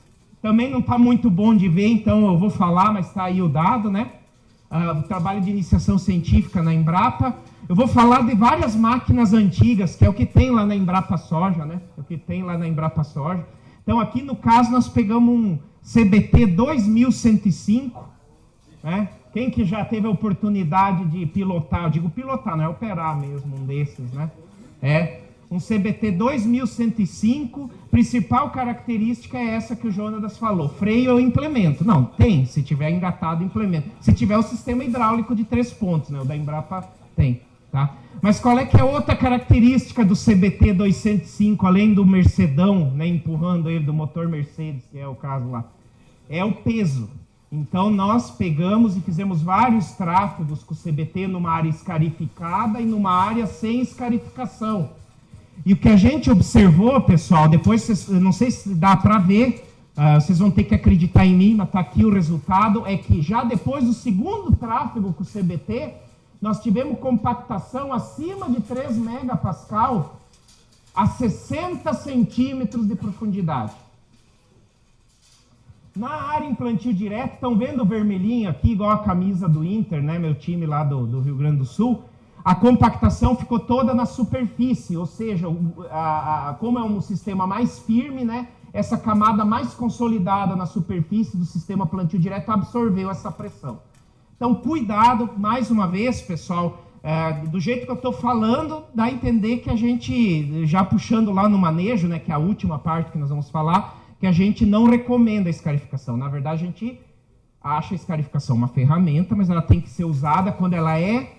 Também não está muito bom de ver, então eu vou falar, mas está aí o dado, né? O trabalho de iniciação científica na Embrapa. Eu vou falar de várias máquinas antigas, que é o que tem lá na Embrapa Soja, né? É o que tem lá na Embrapa Soja. Então, aqui no caso, nós pegamos um CBT 2105, né? Quem que já teve a oportunidade de pilotar, eu digo pilotar, não é operar mesmo, um desses, né? Um CBT 2105, principal característica é essa que o Jonatas falou, freio ou implemento. Não, tem, se tiver engatado, implemento. Se tiver o sistema hidráulico de 3 pontos, né? O da Embrapa tem, tá? Mas qual é que é outra característica do CBT 205, além do Mercedão, né, empurrando ele do motor Mercedes, que é o caso lá? É o peso. Então, nós pegamos e fizemos vários tráfegos com o CBT numa área escarificada e numa área sem escarificação. E o que a gente observou, pessoal, depois, não sei se dá para ver, vocês vão ter que acreditar em mim, mas está aqui o resultado, é que já depois do segundo tráfego com o CBT, nós tivemos compactação acima de 3 megapascal a 60 centímetros de profundidade. Na área em plantio direto, estão vendo o vermelhinho aqui, igual a camisa do Inter, né, meu time lá do Rio Grande do Sul? A compactação ficou toda na superfície, ou seja, como é um sistema mais firme, né, essa camada mais consolidada na superfície do sistema plantio direto absorveu essa pressão. Então, cuidado, mais uma vez, pessoal, do jeito que eu estou falando, dá a entender que a gente, já puxando lá no manejo, né, que é a última parte que nós vamos falar, que a gente não recomenda a escarificação. Na verdade, a gente acha a escarificação uma ferramenta, mas ela tem que ser usada quando ela é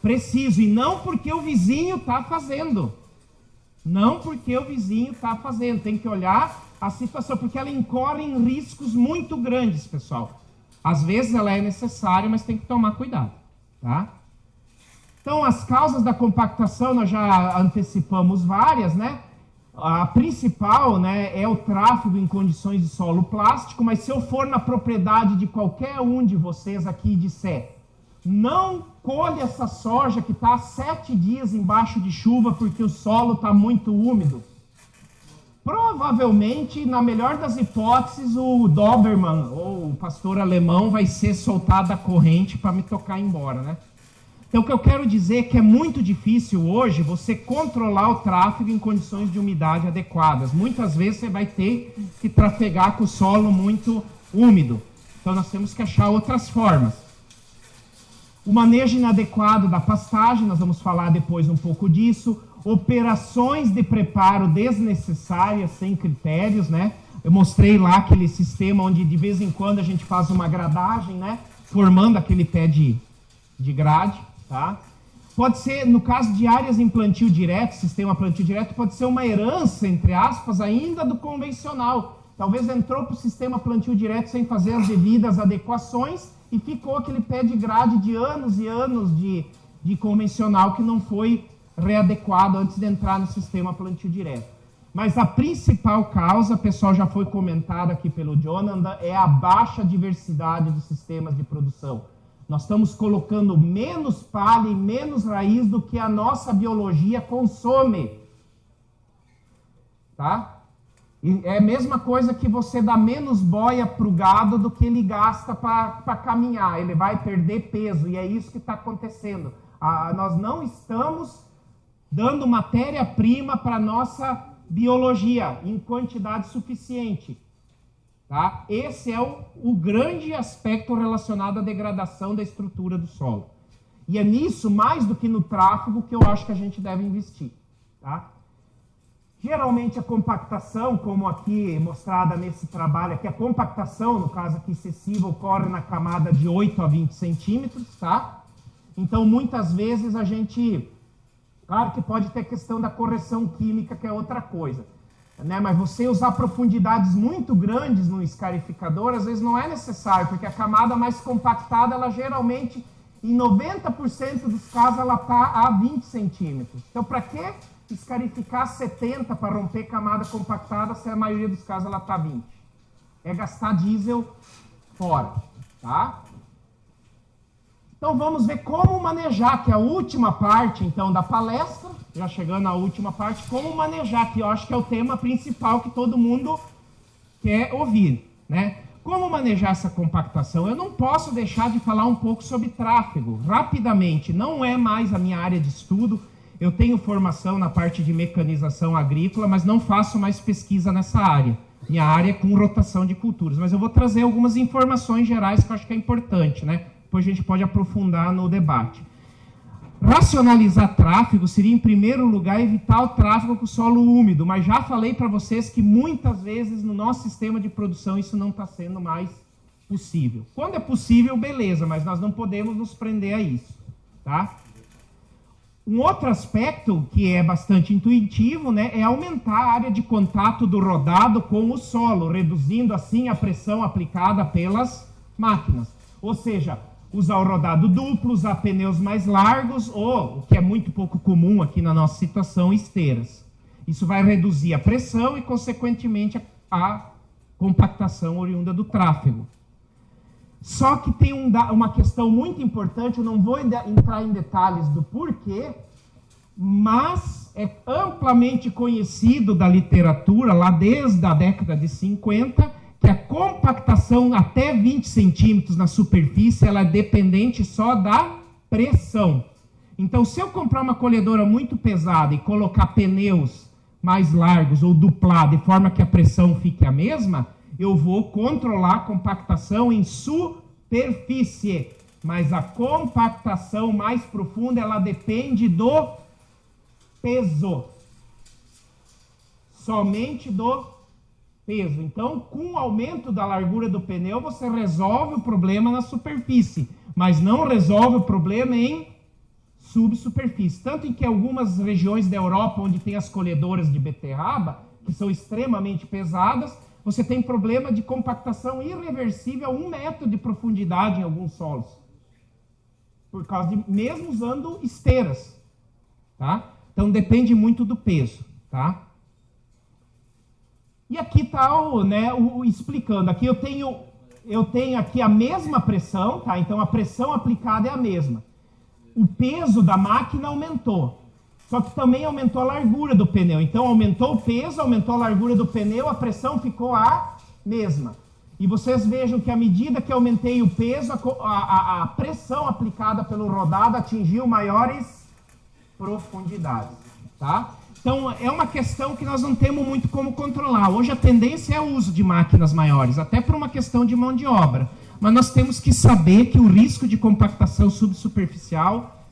preciso, e não porque o vizinho está fazendo. Não porque o vizinho está fazendo, tem que olhar a situação, porque ela incorre em riscos muito grandes, pessoal. Às vezes ela é necessária, mas tem que tomar cuidado, tá? Então, as causas da compactação, nós já antecipamos várias, né? A principal, né, é o tráfego em condições de solo plástico, mas se eu for na propriedade de qualquer um de vocês aqui e disser, não colhe essa soja que está há 7 dias embaixo de chuva porque o solo está muito úmido, provavelmente, na melhor das hipóteses, o Doberman, ou o pastor alemão, vai ser soltado da corrente para me tocar embora, né? Então, o que eu quero dizer é que é muito difícil hoje você controlar o tráfego em condições de umidade adequadas. Muitas vezes você vai ter que trafegar com o solo muito úmido. Então, nós temos que achar outras formas. O manejo inadequado da pastagem, nós vamos falar depois um pouco disso. Operações de preparo desnecessárias, sem critérios, né? Eu mostrei lá aquele sistema onde de vez em quando a gente faz uma gradagem, né? Formando aquele pé de grade, tá? Pode ser, no caso de áreas em plantio direto, sistema plantio direto, pode ser uma herança, entre aspas, ainda do convencional. Talvez entrou para o sistema plantio direto sem fazer as devidas adequações e ficou aquele pé de grade de anos e anos de convencional que não foi readequado antes de entrar no sistema plantio direto. Mas a principal causa, pessoal, já foi comentado aqui pelo Jonathan, é a baixa diversidade dos sistemas de produção. Nós estamos colocando menos palha e menos raiz do que a nossa biologia consome. Tá? E é a mesma coisa que você dá menos boia para o gado do que ele gasta para caminhar. Ele vai perder peso, e é isso que está acontecendo. Nós não estamos dando matéria-prima para a nossa biologia em quantidade suficiente. Tá? Esse é o grande aspecto relacionado à degradação da estrutura do solo. E é nisso, mais do que no tráfego, que eu acho que a gente deve investir. Tá? Geralmente a compactação, como aqui mostrada nesse trabalho, aqui a compactação, no caso aqui excessiva, ocorre na camada de 8 a 20 centímetros. Tá? Então, muitas vezes a gente... Claro que pode ter questão da correção química, que é outra coisa. Né? Mas você usar profundidades muito grandes no escarificador, às vezes não é necessário, porque a camada mais compactada, ela geralmente, em 90% dos casos, ela está a 20 centímetros. Então, para que escarificar 70 para romper camada compactada, se a maioria dos casos ela está 20? É gastar diesel fora. Tá? Então, vamos ver como manejar, que é a última parte, então, da palestra, já chegando à última parte, como manejar, que eu acho que é o tema principal que todo mundo quer ouvir, né? Como manejar essa compactação? Eu não posso deixar de falar um pouco sobre tráfego, rapidamente. Não é mais a minha área de estudo, eu tenho formação na parte de mecanização agrícola, mas não faço mais pesquisa nessa área. Minha área é com rotação de culturas, mas eu vou trazer algumas informações gerais que eu acho que é importante, né? Depois a gente pode aprofundar no debate. Racionalizar tráfego seria, em primeiro lugar, evitar o tráfego com o solo úmido, mas já falei para vocês que muitas vezes no nosso sistema de produção isso não está sendo mais possível. Quando é possível, beleza, mas nós não podemos nos prender a isso. Tá? Um outro aspecto que é bastante intuitivo, né, é aumentar a área de contato do rodado com o solo, reduzindo assim a pressão aplicada pelas máquinas. Ou seja, usar o rodado duplo, usar pneus mais largos ou, o que é muito pouco comum aqui na nossa situação, esteiras. Isso vai reduzir a pressão e, consequentemente, a compactação oriunda do tráfego. Só que tem uma questão muito importante, eu não vou entrar em detalhes do porquê, mas é amplamente conhecido da literatura, lá desde a década de 50, que a compactação até 20 centímetros na superfície, ela é dependente só da pressão. Então, se eu comprar uma colhedora muito pesada e colocar pneus mais largos ou duplar, de forma que a pressão fique a mesma, eu vou controlar a compactação em superfície. Mas a compactação mais profunda, ela depende do peso. Somente do peso. Então, com o aumento da largura do pneu, você resolve o problema na superfície, mas não resolve o problema em subsuperfície. Tanto em que algumas regiões da Europa, onde tem as colhedoras de beterraba, que são extremamente pesadas, você tem problema de compactação irreversível a 1 metro de profundidade em alguns solos. Por causa de, mesmo usando esteiras. Tá? Então depende muito do peso. Tá? E aqui está explicando. Aqui eu tenho aqui a mesma pressão, tá? Então a pressão aplicada é a mesma. O peso da máquina aumentou. Só que também aumentou a largura do pneu. Então aumentou o peso, aumentou a largura do pneu, a pressão ficou a mesma. E vocês vejam que à medida que aumentei o peso, a pressão aplicada pelo rodado atingiu maiores profundidades. Tá? Então é uma questão que nós não temos muito como controlar. Hoje a tendência é o uso de máquinas maiores, até por uma questão de mão de obra. Mas nós temos que saber que o risco de compactação subsuperficial,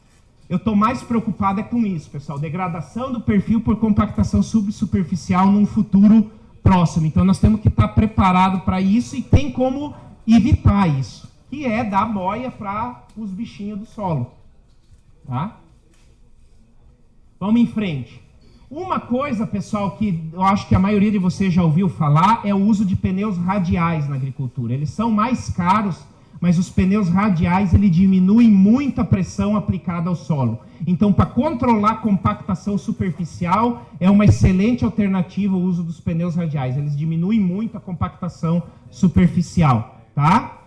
eu estou mais preocupado com isso, pessoal. Degradação do perfil por compactação subsuperficial num futuro próximo. Então nós temos que estar preparados para isso e tem como evitar isso, que é dar boia para os bichinhos do solo. Tá? Vamos em frente. Uma coisa, pessoal, que eu acho que a maioria de vocês já ouviu falar é o uso de pneus radiais na agricultura. Eles são mais caros, mas os pneus radiais ele diminuem muito a pressão aplicada ao solo. Então, para controlar a compactação superficial, é uma excelente alternativa o uso dos pneus radiais. Eles diminuem muito a compactação superficial. Tá?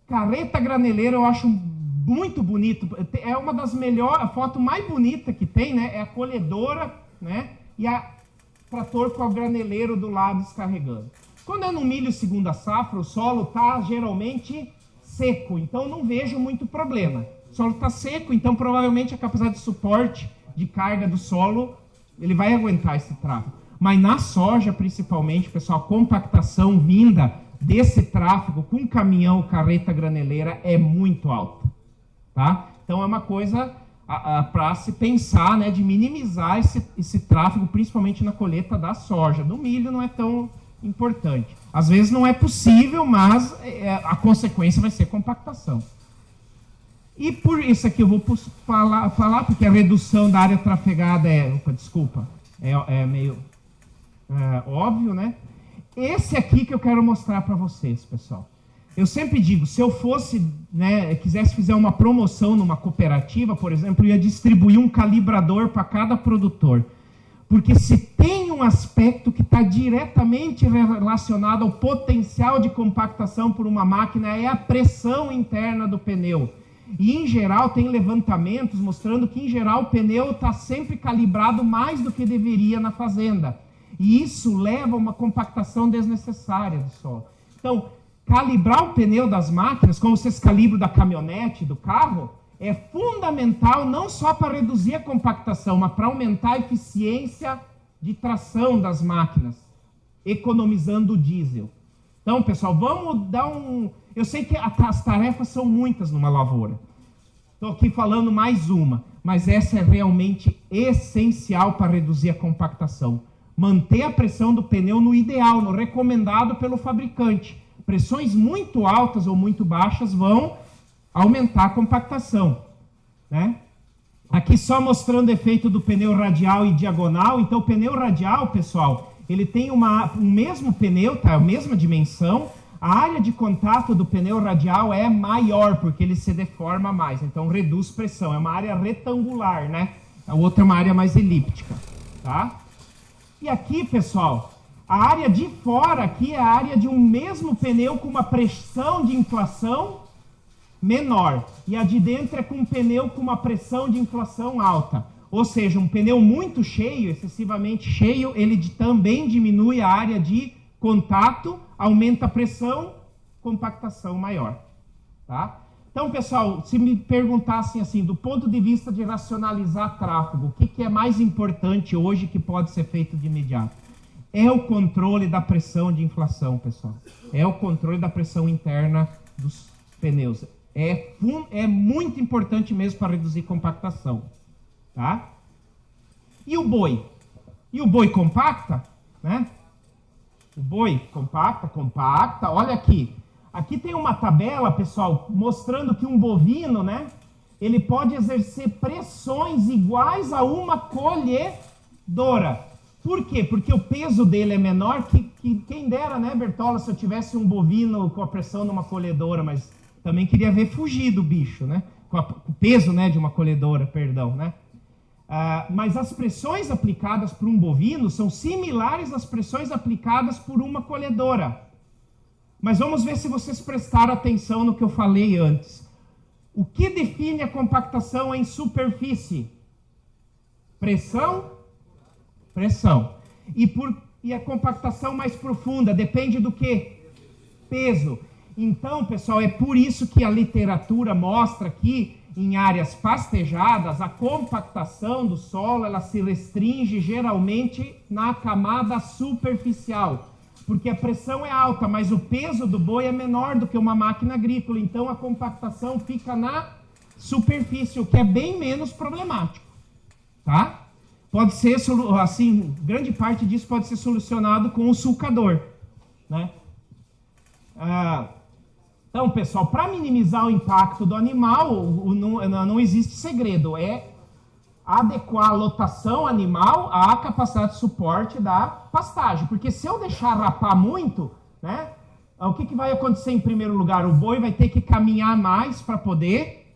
Carreta graneleira eu acho muito bonito, é uma das melhores, a foto mais bonita que tem, né? É a colhedora, né? E a trator com o graneleiro do lado descarregando. Quando é no milho segunda safra, o solo está geralmente seco, então não vejo muito problema. O solo está seco, então provavelmente a capacidade de suporte de carga do solo, ele vai aguentar esse tráfego. Mas na soja, principalmente, pessoal, a compactação vinda desse tráfego com caminhão, carreta graneleira é muito alta. Tá? Então é uma coisa para se pensar, né, de minimizar esse tráfego, principalmente na colheita da soja. No milho não é tão importante. Às vezes não é possível, mas a consequência vai ser compactação. E por isso aqui eu vou falar porque a redução da área trafegada é meio óbvio, né? Esse aqui que eu quero mostrar para vocês, pessoal. Eu sempre digo, se eu fosse, né, quisesse fazer uma promoção numa cooperativa, por exemplo, eu ia distribuir um calibrador para cada produtor. Porque se tem um aspecto que está diretamente relacionado ao potencial de compactação por uma máquina, é a pressão interna do pneu. E, em geral, tem levantamentos mostrando que, em geral, o pneu está sempre calibrado mais do que deveria na fazenda. E isso leva a uma compactação desnecessária do solo. Então, calibrar o pneu das máquinas, como vocês calibram da caminhonete, do carro, é fundamental não só para reduzir a compactação, mas para aumentar a eficiência de tração das máquinas, economizando o diesel. Então, pessoal, vamos dar um... Eu sei que as tarefas são muitas numa lavoura. Estou aqui falando mais uma, mas essa é realmente essencial para reduzir a compactação. Manter a pressão do pneu no ideal, no recomendado pelo fabricante. Pressões muito altas ou muito baixas vão aumentar a compactação, né? Aqui só mostrando o efeito do pneu radial e diagonal. Então o pneu radial, pessoal, ele tem o mesmo pneu, tá? A mesma dimensão. A área de contato do pneu radial é maior, porque ele se deforma mais, então reduz pressão. É uma área retangular, né? A outra é uma área mais elíptica, tá? E aqui, pessoal, a área de fora aqui é a área de um mesmo pneu com uma pressão de inflação menor. E a de dentro é com um pneu com uma pressão de inflação alta. Ou seja, um pneu muito cheio, excessivamente cheio, ele também diminui a área de contato, aumenta a pressão, compactação maior. Tá? Então, pessoal, se me perguntassem assim, do ponto de vista de racionalizar tráfego, o que é mais importante hoje que pode ser feito de imediato? É o controle da pressão de inflação, pessoal. É o controle da pressão interna dos pneus. É muito importante mesmo para reduzir compactação. Tá? E o boi? E o boi compacta? Né? O boi compacta. Olha aqui. Aqui tem uma tabela, pessoal, mostrando que um bovino, né, ele pode exercer pressões iguais a uma colhedora. Por quê? Porque o peso dele é menor que quem dera, né, Bertola, se eu tivesse um bovino com a pressão numa colhedora, mas também queria ver fugir do bicho, né? Com o peso, né, de uma colhedora, perdão, né? Mas as pressões aplicadas por um bovino são similares às pressões aplicadas por uma colhedora. Mas vamos ver se vocês prestaram atenção no que eu falei antes. O que define a compactação em superfície? Pressão? Pressão. E a compactação mais profunda depende do quê? Peso. Então, pessoal, é por isso que a literatura mostra que em áreas pastejadas, a compactação do solo ela se restringe geralmente na camada superficial, porque a pressão é alta, mas o peso do boi é menor do que uma máquina agrícola, então a compactação fica na superfície, o que é bem menos problemático, tá? Pode ser, assim, grande parte disso pode ser solucionado com o sulcador, né? Então, pessoal, para minimizar o impacto do animal, não existe segredo, é adequar a lotação animal à capacidade de suporte da pastagem. Porque se eu deixar rapar muito, né, o que vai acontecer em primeiro lugar? O boi vai ter que caminhar mais para poder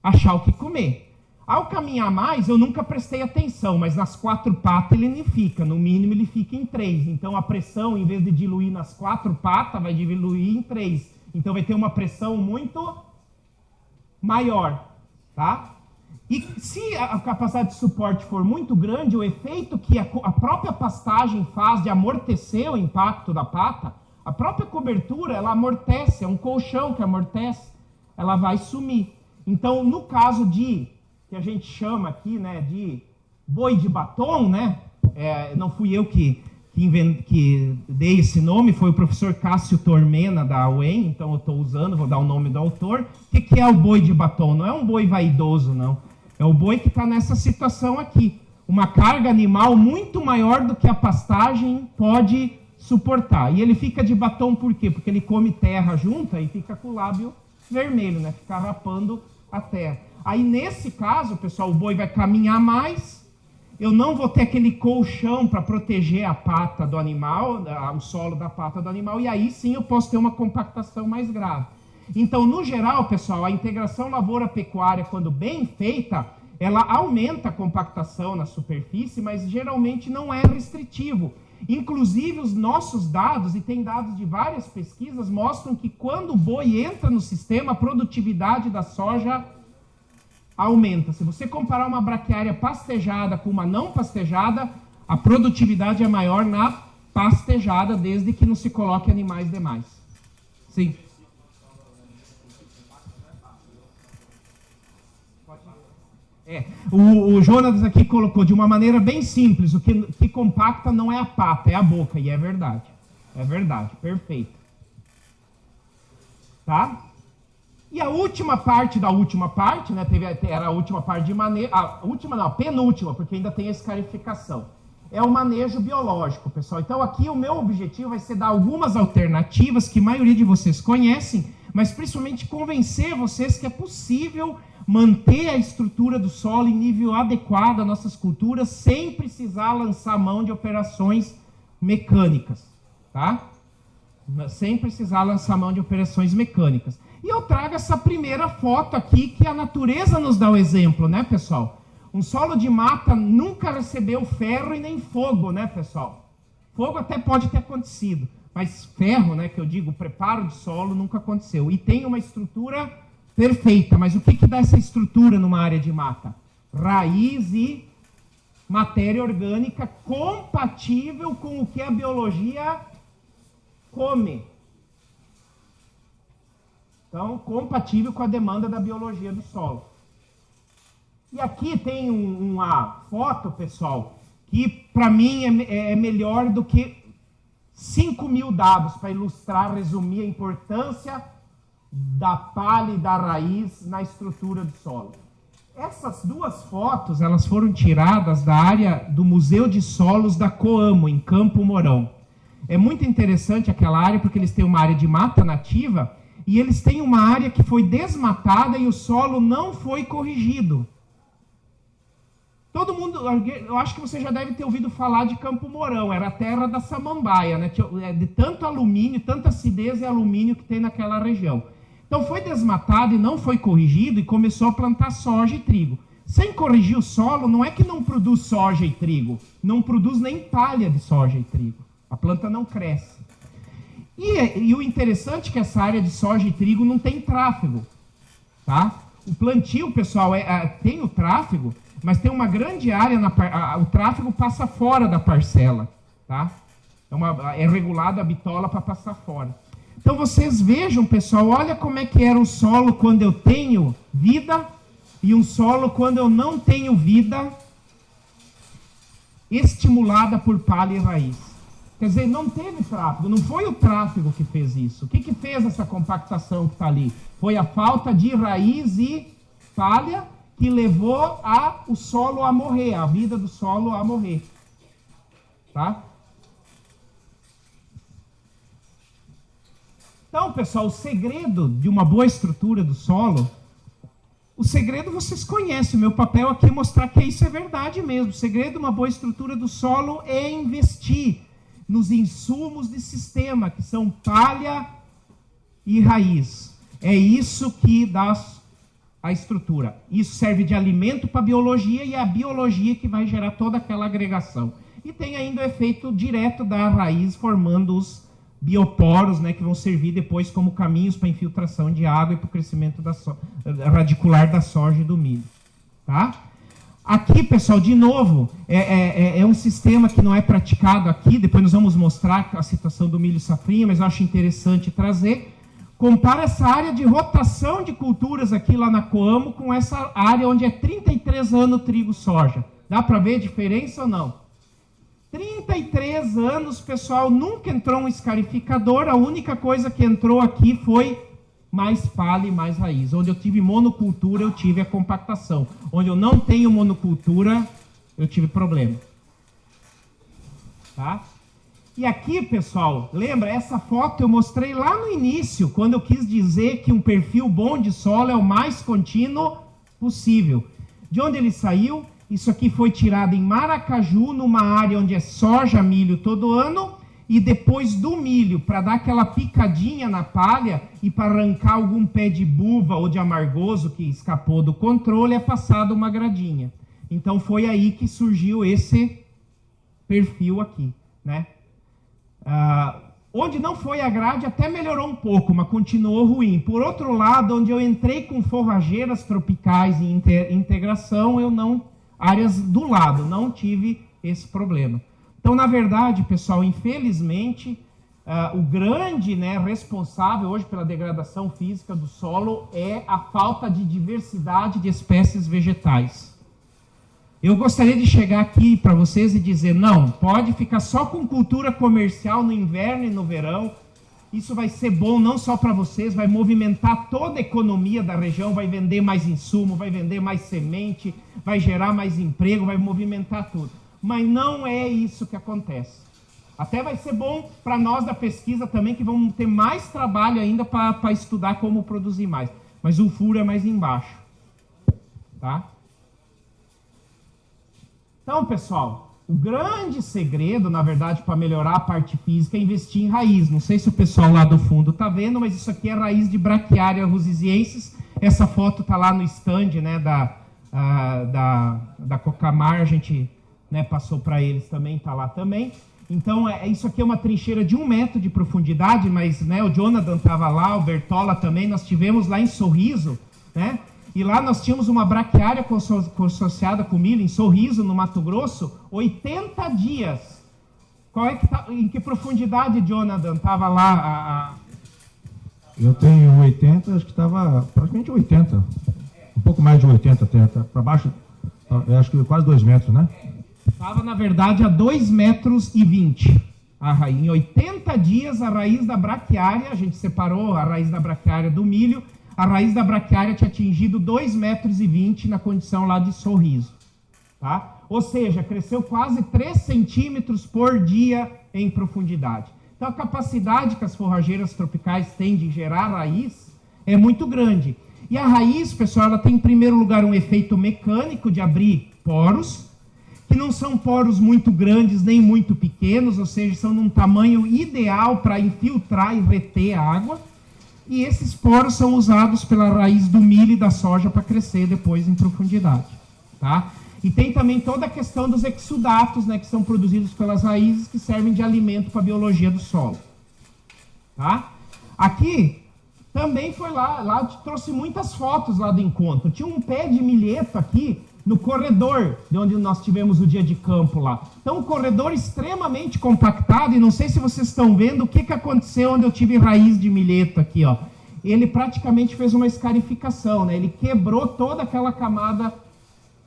achar o que comer. Ao caminhar mais, eu nunca prestei atenção, mas nas 4 patas ele não fica, no mínimo ele fica em 3. Então a pressão, em vez de diluir nas 4 patas, vai diluir em 3. Então vai ter uma pressão muito maior, tá? E se a capacidade de suporte for muito grande, o efeito que a própria pastagem faz de amortecer o impacto da pata, a própria cobertura, ela amortece, é um colchão que amortece, ela vai sumir. Então, no caso que a gente chama aqui, né, de boi de batom, né, não fui eu que dei esse nome, foi o professor Cássio Tormena da UEM, então eu estou usando, vou dar o nome do autor. O que é o boi de batom? Não é um boi vaidoso, não. É o boi que está nessa situação aqui. Uma carga animal muito maior do que a pastagem pode suportar. E ele fica de batom por quê? Porque ele come terra junta e fica com o lábio vermelho, né? Fica rapando a terra. Aí nesse caso, pessoal, o boi vai caminhar mais. Eu não vou ter aquele colchão para proteger a pata do animal, o solo da pata do animal, e aí sim eu posso ter uma compactação mais grave. Então, no geral, pessoal, a integração lavoura-pecuária, quando bem feita, ela aumenta a compactação na superfície, mas geralmente não é restritivo. Inclusive, os nossos dados, e tem dados de várias pesquisas, mostram que quando o boi entra no sistema, a produtividade da soja aumenta. Se você comparar uma braquiária pastejada com uma não pastejada, a produtividade é maior na pastejada, desde que não se coloque animais demais. Sim. O Jonas aqui colocou de uma maneira bem simples, o que compacta não é a pata, é a boca, e é verdade. É verdade, perfeito. Tá? E a última parte da última parte, né, era a última parte de manejo, a penúltima, porque ainda tem a escarificação. É o manejo biológico, pessoal. Então aqui o meu objetivo vai ser dar algumas alternativas que a maioria de vocês conhecem, mas principalmente convencer vocês que é possível manter a estrutura do solo em nível adequado às nossas culturas, sem precisar lançar mão de operações mecânicas, tá? Sem precisar lançar mão de operações mecânicas. E eu trago essa primeira foto aqui, que a natureza nos dá o exemplo, né, pessoal? Um solo de mata nunca recebeu ferro e nem fogo, né, pessoal? Fogo até pode ter acontecido, mas ferro, né, que eu digo, preparo de solo, nunca aconteceu. E tem uma estrutura perfeita, mas o que dá essa estrutura numa área de mata? Raiz e matéria orgânica compatível com o que a biologia come. Então, compatível com a demanda da biologia do solo. E aqui tem uma foto, pessoal, que para mim é melhor do que 5.000 dados para ilustrar, resumir a importância da palha e da raiz na estrutura do solo. Essas duas fotos, elas foram tiradas da área do Museu de Solos da Coamo, em Campo Mourão. É muito interessante aquela área porque eles têm uma área de mata nativa e eles têm uma área que foi desmatada e o solo não foi corrigido. Todo mundo, eu acho que você já deve ter ouvido falar de Campo Mourão, era a terra da samambaia, né? De tanto alumínio, tanta acidez e alumínio que tem naquela região. Então foi desmatado e não foi corrigido e começou a plantar soja e trigo. Sem corrigir o solo, não é que não produz soja e trigo, não produz nem palha de soja e trigo. A planta não cresce. E o interessante é que essa área de soja e trigo não tem tráfego, tá? O plantio, pessoal, tem o tráfego, mas tem uma grande área, o tráfego passa fora da parcela, tá? É regulado a bitola para passar fora. Então vocês vejam, pessoal, olha como é que era o solo quando eu tenho vida e um solo quando eu não tenho vida estimulada por palha e raiz. Quer dizer, não teve tráfego, não foi o tráfego que fez isso. O que fez essa compactação que está ali? Foi a falta de raiz e palha que levou o solo a morrer, a vida do solo a morrer. Tá? Então, pessoal, o segredo de uma boa estrutura do solo, o segredo vocês conhecem. O meu papel aqui é mostrar que isso é verdade mesmo. O segredo de uma boa estrutura do solo é investir nos insumos de sistema, que são palha e raiz. É isso que dá a estrutura. Isso serve de alimento para a biologia e é a biologia que vai gerar toda aquela agregação. E tem ainda o efeito direto da raiz formando os bioporos, né, que vão servir depois como caminhos para infiltração de água e para o crescimento radicular da soja e do milho. Tá? Aqui, pessoal, de novo, é um sistema que não é praticado aqui, depois nós vamos mostrar a situação do milho safrinha, mas eu acho interessante trazer. Compara essa área de rotação de culturas aqui lá na Coamo com essa área onde é 33 anos trigo-soja. Dá para ver a diferença ou não? 33 anos, pessoal, nunca entrou um escarificador, a única coisa que entrou aqui foi mais palha e mais raiz. Onde eu tive monocultura, eu tive a compactação. Onde eu não tenho monocultura, eu tive problema. Tá? E aqui, pessoal, lembra, essa foto eu mostrei lá no início, quando eu quis dizer que um perfil bom de solo é o mais contínuo possível. De onde ele saiu? Isso aqui foi tirado em Maracaju, numa área onde é soja, milho todo ano, e depois do milho, para dar aquela picadinha na palha e para arrancar algum pé de buva ou de amargoso que escapou do controle, é passado uma gradinha. Então foi aí que surgiu esse perfil aqui, né? Onde não foi a grade até melhorou um pouco, mas continuou ruim. Por outro lado, onde eu entrei com forrageiras tropicais em integração, eu não... áreas do lado, não tive esse problema. Então, na verdade, pessoal, infelizmente, o grande, né, responsável hoje pela degradação física do solo é a falta de diversidade de espécies vegetais. Eu gostaria de chegar aqui para vocês e dizer, não, pode ficar só com cultura comercial no inverno e no verão, isso vai ser bom não só para vocês, vai movimentar toda a economia da região, vai vender mais insumo, vai vender mais semente, vai gerar mais emprego, vai movimentar tudo. Mas não é isso que acontece. Até vai ser bom para nós da pesquisa também, que vamos ter mais trabalho ainda para estudar como produzir mais. Mas o furo é mais embaixo. Tá? Então, pessoal... o grande segredo, na verdade, para melhorar a parte física é investir em raiz. Não sei se o pessoal lá do fundo está vendo, mas isso aqui é raiz de Braquiária ruziziensis. Essa foto está lá no stand, né, da Cocamar, a gente, né, passou para eles também, está lá também. Então, isso aqui é uma trincheira de 1 metro de profundidade, mas, né, o Jonathan estava lá, o Bertola também, nós tivemos lá em Sorriso, né? E lá nós tínhamos uma braquiária consorciada com milho, em Sorriso, no Mato Grosso, 80 dias. Em que profundidade, Jonathan, estava lá? Eu tenho 80, acho que estava praticamente 80. Um pouco mais de 80 até, para baixo, eu acho que quase 2 metros, né? Estava, na verdade, a 2,20 metros. Em 80 dias, a raiz da braquiária, a gente separou a raiz da braquiária do milho, a raiz da braquiária tinha atingido 2,20 metros na condição lá de Sorriso. Tá? Ou seja, cresceu quase 3 centímetros por dia em profundidade. Então, a capacidade que as forrageiras tropicais têm de gerar raiz é muito grande. E a raiz, pessoal, ela tem, em primeiro lugar, um efeito mecânico de abrir poros, que não são poros muito grandes nem muito pequenos, ou seja, são num tamanho ideal para infiltrar e reter a água. E esses poros são usados pela raiz do milho e da soja para crescer depois em profundidade. Tá? E tem também toda a questão dos exudatos, né, que são produzidos pelas raízes, que servem de alimento para a biologia do solo. Tá? Aqui, também foi lá trouxe muitas fotos lá do encontro. Tinha um pé de milheto aqui, no corredor, de onde nós tivemos o dia de campo lá. Então, um corredor extremamente compactado, e não sei se vocês estão vendo o que aconteceu onde eu tive raiz de milheto aqui, ó. Ele praticamente fez uma escarificação, né? Ele quebrou toda aquela camada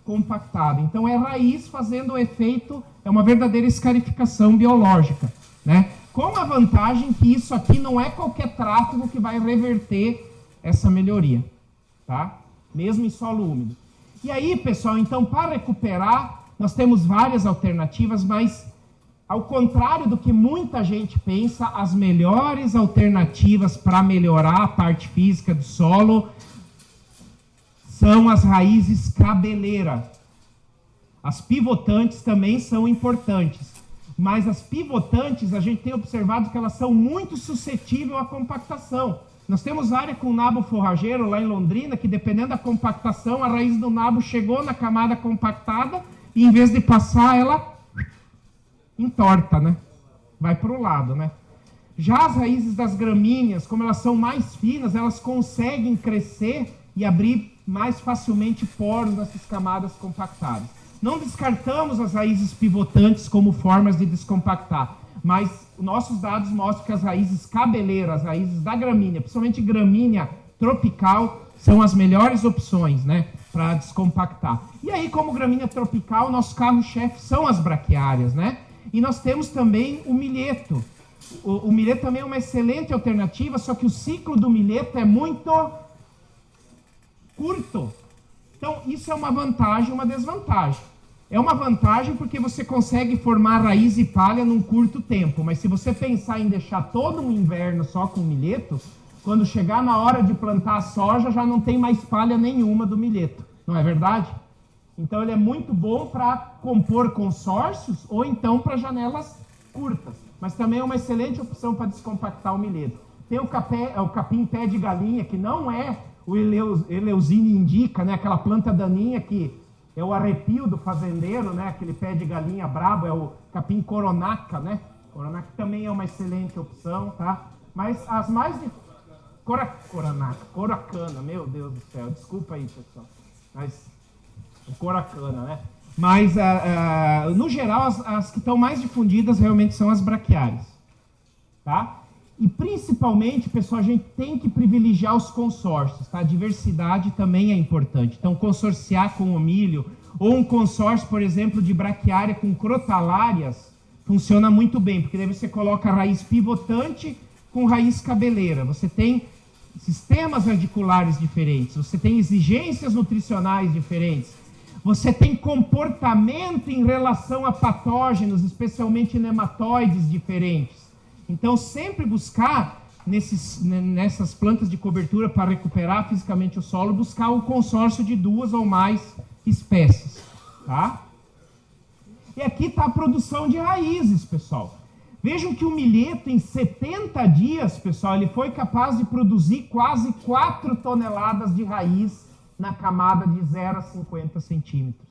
compactada. Então, é raiz fazendo o efeito, é uma verdadeira escarificação biológica, né? Com a vantagem que isso aqui não é qualquer tráfego que vai reverter essa melhoria, tá? Mesmo em solo úmido. E aí, pessoal, então, para recuperar, nós temos várias alternativas, mas, ao contrário do que muita gente pensa, as melhores alternativas para melhorar a parte física do solo são as raízes cabeleiras. As pivotantes também são importantes, mas as pivotantes, a gente tem observado que elas são muito suscetíveis à compactação. Nós temos área com nabo forrageiro lá em Londrina, que dependendo da compactação, a raiz do nabo chegou na camada compactada e em vez de passar, ela entorta, né? Vai para o lado, né? Já as raízes das gramíneas, como elas são mais finas, elas conseguem crescer e abrir mais facilmente poros nessas camadas compactadas. Não descartamos as raízes pivotantes como formas de descompactar, mas nossos dados mostram que as raízes cabeleiras, as raízes da gramínea, principalmente gramínea tropical, são as melhores opções, né, para descompactar. E aí, como gramínea tropical, nosso carro-chefe são as braquiárias, né? E nós temos também o milheto. O milheto também é uma excelente alternativa, só que o ciclo do milheto é muito curto. Então, isso é uma vantagem e uma desvantagem. É uma vantagem porque você consegue formar raiz e palha num curto tempo, mas se você pensar em deixar todo um inverno só com milheto, quando chegar na hora de plantar a soja, já não tem mais palha nenhuma do milheto, não é verdade? Então ele é muito bom para compor consórcios ou então para janelas curtas, mas também é uma excelente opção para descompactar o milheto. Tem o capim pé de galinha, que não é o Eleusine indica, né? Aquela planta daninha que é o arrepio do fazendeiro, né? Aquele pé de galinha brabo, é o capim coronaca, né? Coronaca também é uma excelente opção, tá? Mas as mais de... Coracana, meu Deus do céu, desculpa aí, pessoal. Mas, coracana, né? Mas, no geral, as que estão mais difundidas realmente são as braquiárias, tá? E, principalmente, pessoal, a gente tem que privilegiar os consórcios, tá? A diversidade também é importante. Então, consorciar com o milho, ou um consórcio, por exemplo, de braquiária com crotalárias, funciona muito bem, porque daí você coloca a raiz pivotante com raiz cabeleira. Você tem sistemas radiculares diferentes, você tem exigências nutricionais diferentes, você tem comportamento em relação a patógenos, especialmente nematóides diferentes. Então, sempre buscar, nessas plantas de cobertura para recuperar fisicamente o solo, buscar o consórcio de 2 ou mais espécies, tá? E aqui está a produção de raízes, pessoal. Vejam que o milheto, em 70 dias, pessoal, ele foi capaz de produzir quase 4 toneladas de raiz na camada de 0 a 50 centímetros.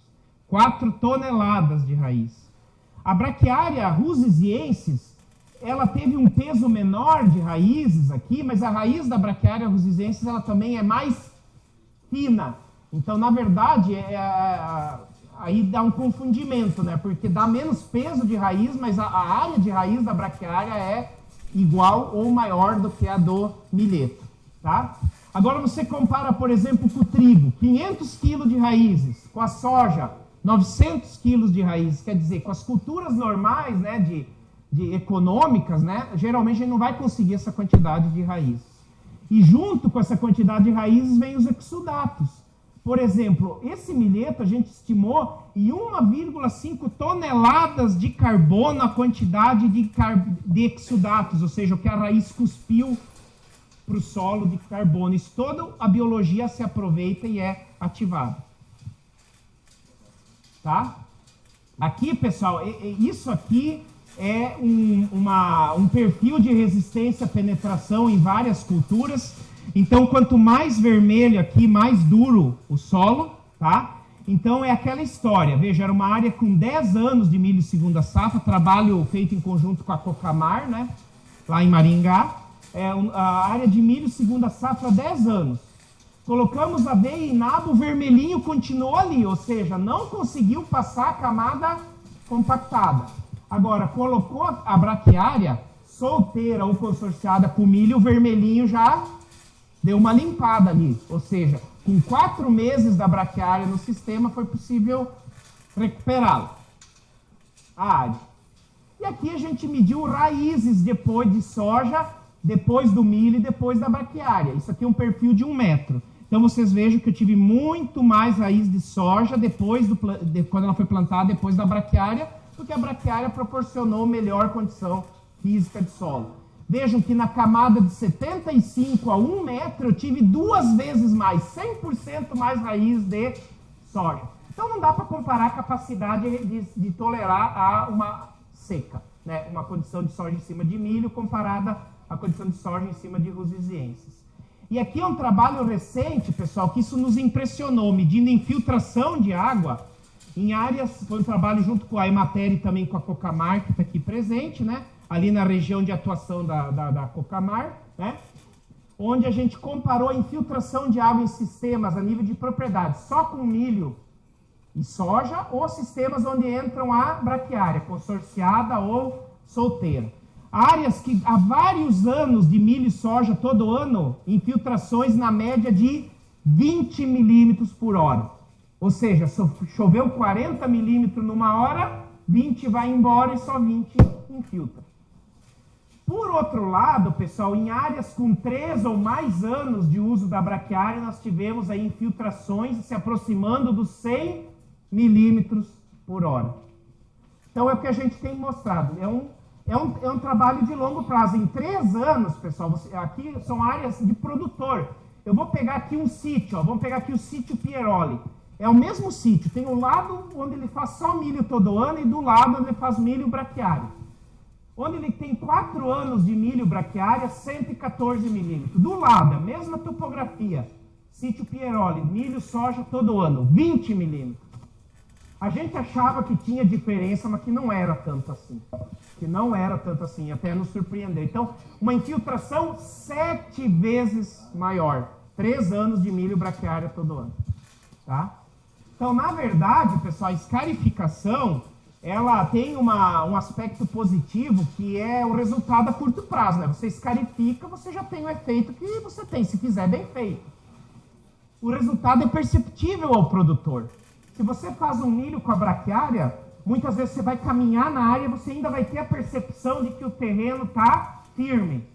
4 toneladas de raiz. A braquiária rusisiensis, ela teve um peso menor de raízes aqui, mas a raiz da braquiária rusisiensis, ela também é mais fina. Então, na verdade, aí dá um confundimento, né? Porque dá menos peso de raiz, mas a área de raiz da braquiária é igual ou maior do que a do milheto, tá? Agora você compara, por exemplo, com o trigo, 500 kg de raízes, com a soja, 900 kg de raízes, quer dizer, com as culturas normais, né, de econômicas, né, geralmente a gente não vai conseguir essa quantidade de raízes. E junto com essa quantidade de raízes vem os exudatos. por exemplo, esse milheto a gente estimou em 1,5 toneladas de carbono a quantidade de exudatos, ou seja, o que a raiz cuspiu para o solo de carbono. Isso toda a biologia se aproveita e é ativada. Tá? Aqui, pessoal, isso aqui é um perfil de resistência à penetração em várias culturas. Então, quanto mais vermelho aqui, mais duro o solo, tá? Então, é aquela história. Veja, era uma área com 10 anos de milho segunda safra, trabalho feito em conjunto com a Cocamar, né? Lá em Maringá. É a área de milho segunda safra, 10 anos. Colocamos aveia e nabo, o vermelhinho continuou ali, ou seja, não conseguiu passar a camada compactada. Agora, colocou a braquiária solteira ou consorciada com milho, o vermelhinho já deu uma limpada ali. Ou seja, com 4 meses da braquiária no sistema, foi possível recuperá-la, a área. E aqui a gente mediu raízes depois de soja, depois do milho e depois da braquiária. Isso aqui é um perfil de 1 metro. Então vocês vejam que eu tive muito mais raiz de soja quando ela foi plantada, depois da braquiária, porque a braquiária proporcionou melhor condição física de solo. Vejam que na camada de 75 a 1 metro eu tive 2 vezes mais, 100% mais raiz de soja. Então não dá para comparar a capacidade de tolerar a uma seca, né? Uma condição de soja em cima de milho comparada à condição de soja em cima de rusisienses. E aqui é um trabalho recente, pessoal, que isso nos impressionou, medindo infiltração de água em áreas, foi um trabalho junto com a Emater e também com a Cocamar, que está aqui presente, né? Ali na região de atuação da Cocamar, né? Onde a gente comparou a infiltração de água em sistemas a nível de propriedade, só com milho e soja, ou sistemas onde entram a braquiária, consorciada ou solteira. Áreas que há vários anos de milho e soja, todo ano, infiltrações na média de 20 milímetros por hora. Ou seja, choveu 40 milímetros numa hora, 20 vai embora e só 20 infiltra. Por outro lado, pessoal, em áreas com 3 ou mais anos de uso da braquiária, nós tivemos aí infiltrações se aproximando dos 100 milímetros por hora. Então é o que a gente tem mostrado. É um trabalho de longo prazo. Em 3 anos, pessoal, aqui são áreas de produtor. Eu vou pegar aqui um sítio, vamos pegar aqui o sítio Pieroli. É o mesmo sítio, tem um lado onde ele faz só milho todo ano e do lado onde ele faz milho braquiário. Onde ele tem 4 anos de milho braquiária, 114 milímetros. Do lado, a mesma topografia, sítio Pieroli, milho, soja todo ano, 20 milímetros. A gente achava que tinha diferença, mas que não era tanto assim. Até nos surpreendeu. Então, uma infiltração 7 vezes maior. 3 anos de milho braquiária todo ano. Tá? Então, na verdade, pessoal, a escarificação, ela tem um aspecto positivo, que é o resultado a curto prazo, né? Você escarifica, você já tem o efeito que você tem, se fizer bem feito. O resultado é perceptível ao produtor. Se você faz um milho com a braquiária, muitas vezes você vai caminhar na área e você ainda vai ter a percepção de que o terreno está firme.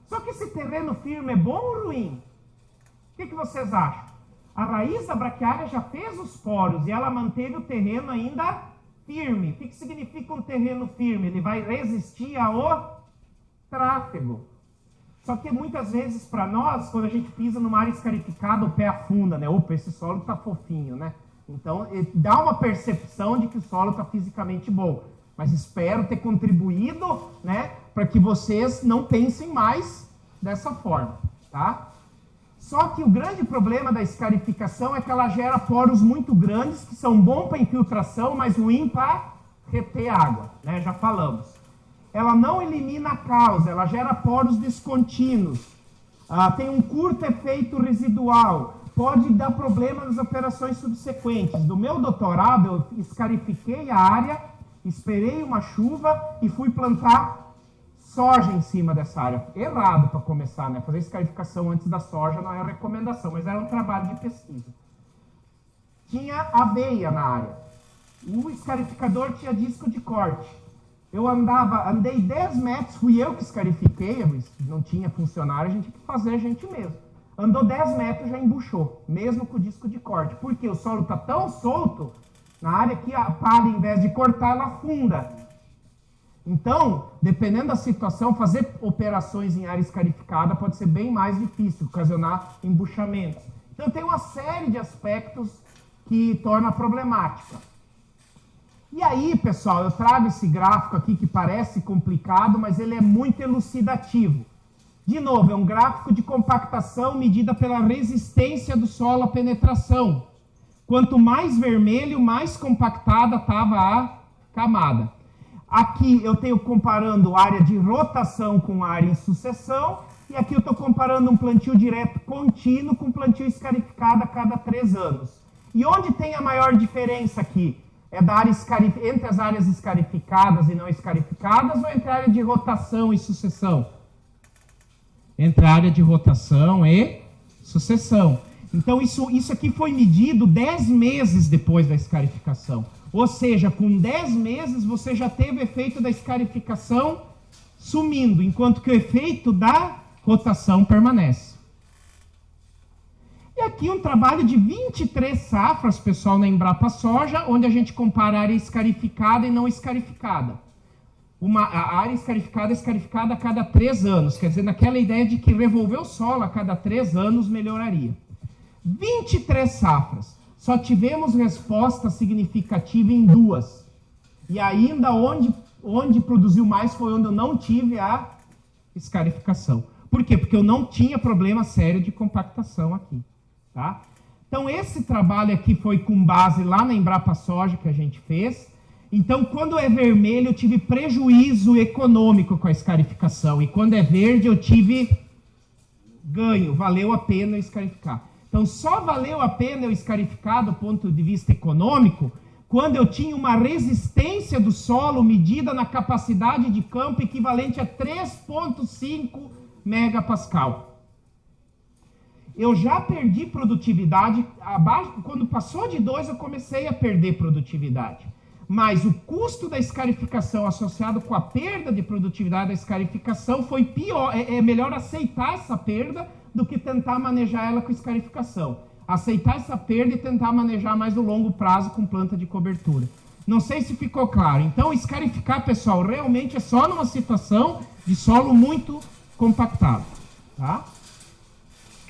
Só que esse terreno firme é bom ou ruim? O que vocês acham? A raiz da braquiária já fez os poros e ela manteve o terreno ainda firme. O que significa um terreno firme? Ele vai resistir ao tráfego. Só que muitas vezes para nós, quando a gente pisa numa área escarificada, o pé afunda, né? Opa, esse solo está fofinho, né? Então, dá uma percepção de que o solo está fisicamente bom. Mas espero ter contribuído, né, para que vocês não pensem mais dessa forma, tá? Só que o grande problema da escarificação é que ela gera poros muito grandes, que são bons para infiltração, mas ruim para reter água, né? Já falamos. Ela não elimina a causa, ela gera poros descontínuos. Tem um curto efeito residual. Pode dar problema nas operações subsequentes. No meu doutorado, eu escarifiquei a área, esperei uma chuva e fui plantar soja em cima dessa área. Errado para começar, né? Fazer escarificação antes da soja não é recomendação, mas era um trabalho de pesquisa. Tinha aveia na área. O escarificador tinha disco de corte. Eu andei 10 metros, fui eu que escarifiquei, não tinha funcionário, a gente tinha que fazer a gente mesmo. Andou 10 metros, já embuchou, mesmo com o disco de corte. Porque o solo está tão solto, na área que a palha, em vez de cortar, ela afunda. Então, dependendo da situação, fazer operações em área escarificada pode ser bem mais difícil, ocasionar embuchamentos. Então, tem uma série de aspectos que torna problemática. E aí, pessoal, eu trago esse gráfico aqui que parece complicado, mas ele é muito elucidativo. De novo, é um gráfico de compactação medida pela resistência do solo à penetração. Quanto mais vermelho, mais compactada estava a camada. Aqui eu tenho comparando área de rotação com área em sucessão, e aqui eu estou comparando um plantio direto contínuo com plantio escarificado a cada 3 anos. E onde tem a maior diferença aqui? É da área entre as áreas escarificadas e não escarificadas, ou entre a área de rotação e sucessão? Entre a área de rotação e sucessão. Então, isso aqui foi medido 10 meses depois da escarificação. Ou seja, com 10 meses você já teve o efeito da escarificação sumindo, enquanto que o efeito da rotação permanece. E aqui um trabalho de 23 safras, pessoal, na Embrapa Soja, onde a gente compara a área escarificada e não escarificada. A área escarificada é escarificada a cada 3 anos, quer dizer, naquela ideia de que revolver o solo a cada 3 anos melhoraria. 23 safras, só tivemos resposta significativa em 2. E ainda onde produziu mais foi onde eu não tive a escarificação. Por quê? Porque eu não tinha problema sério de compactação aqui. Tá? Então esse trabalho aqui foi com base lá na Embrapa Soja que a gente fez. Então, quando é vermelho, eu tive prejuízo econômico com a escarificação. E quando é verde, eu tive ganho. Valeu a pena escarificar. Então, só valeu a pena eu escarificar do ponto de vista econômico quando eu tinha uma resistência do solo medida na capacidade de campo equivalente a 3,5 megapascal. Eu já perdi produtividade. Quando passou de 2, eu comecei a perder produtividade. Mas o custo da escarificação associado com a perda de produtividade da escarificação foi pior. É melhor aceitar essa perda do que tentar manejar ela com escarificação. Aceitar essa perda e tentar manejar mais no longo prazo com planta de cobertura. Não sei se ficou claro. Então, escarificar, pessoal, realmente é só numa situação de solo muito compactado. Tá?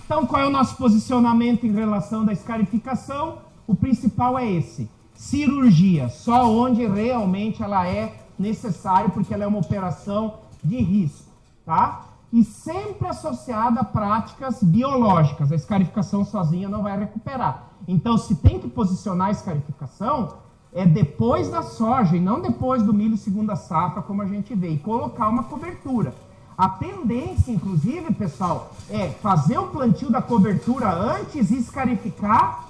Então, qual é o nosso posicionamento em relação da escarificação? O principal é esse. Cirurgia, só onde realmente ela é necessária, porque ela é uma operação de risco, tá? E sempre associada a práticas biológicas. A escarificação sozinha não vai recuperar. Então, se tem que posicionar a escarificação, é depois da soja e não depois do milho segunda safra, como a gente vê, e colocar uma cobertura. A tendência, inclusive, pessoal, é fazer o plantio da cobertura antes e escarificar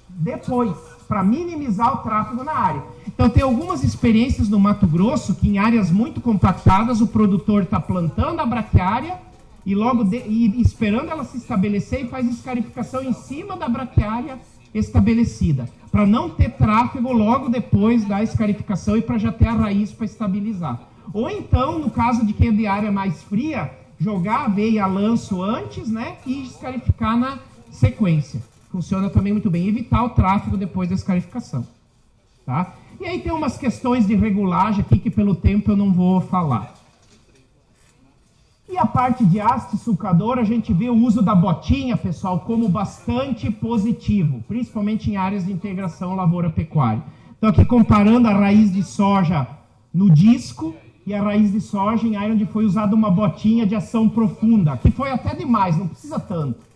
depois, para minimizar o tráfego na área. Então, tem algumas experiências no Mato Grosso que em áreas muito compactadas o produtor está plantando a braquiária e esperando ela se estabelecer e faz escarificação em cima da braquiária estabelecida, para não ter tráfego logo depois da escarificação e para já ter a raiz para estabilizar. Ou então, no caso de quem é de área mais fria, jogar a aveia a lanço antes, né, e escarificar na sequência. Funciona também muito bem. Evitar o tráfego depois da escarificação. Tá? E aí tem umas questões de regulagem aqui que pelo tempo eu não vou falar. E a parte de haste sulcadora, a gente vê o uso da botinha, pessoal, como bastante positivo, principalmente em áreas de integração lavoura-pecuária. Então aqui comparando a raiz de soja no disco e a raiz de soja em área onde foi usada uma botinha de ação profunda, que foi até demais, não precisa tanto.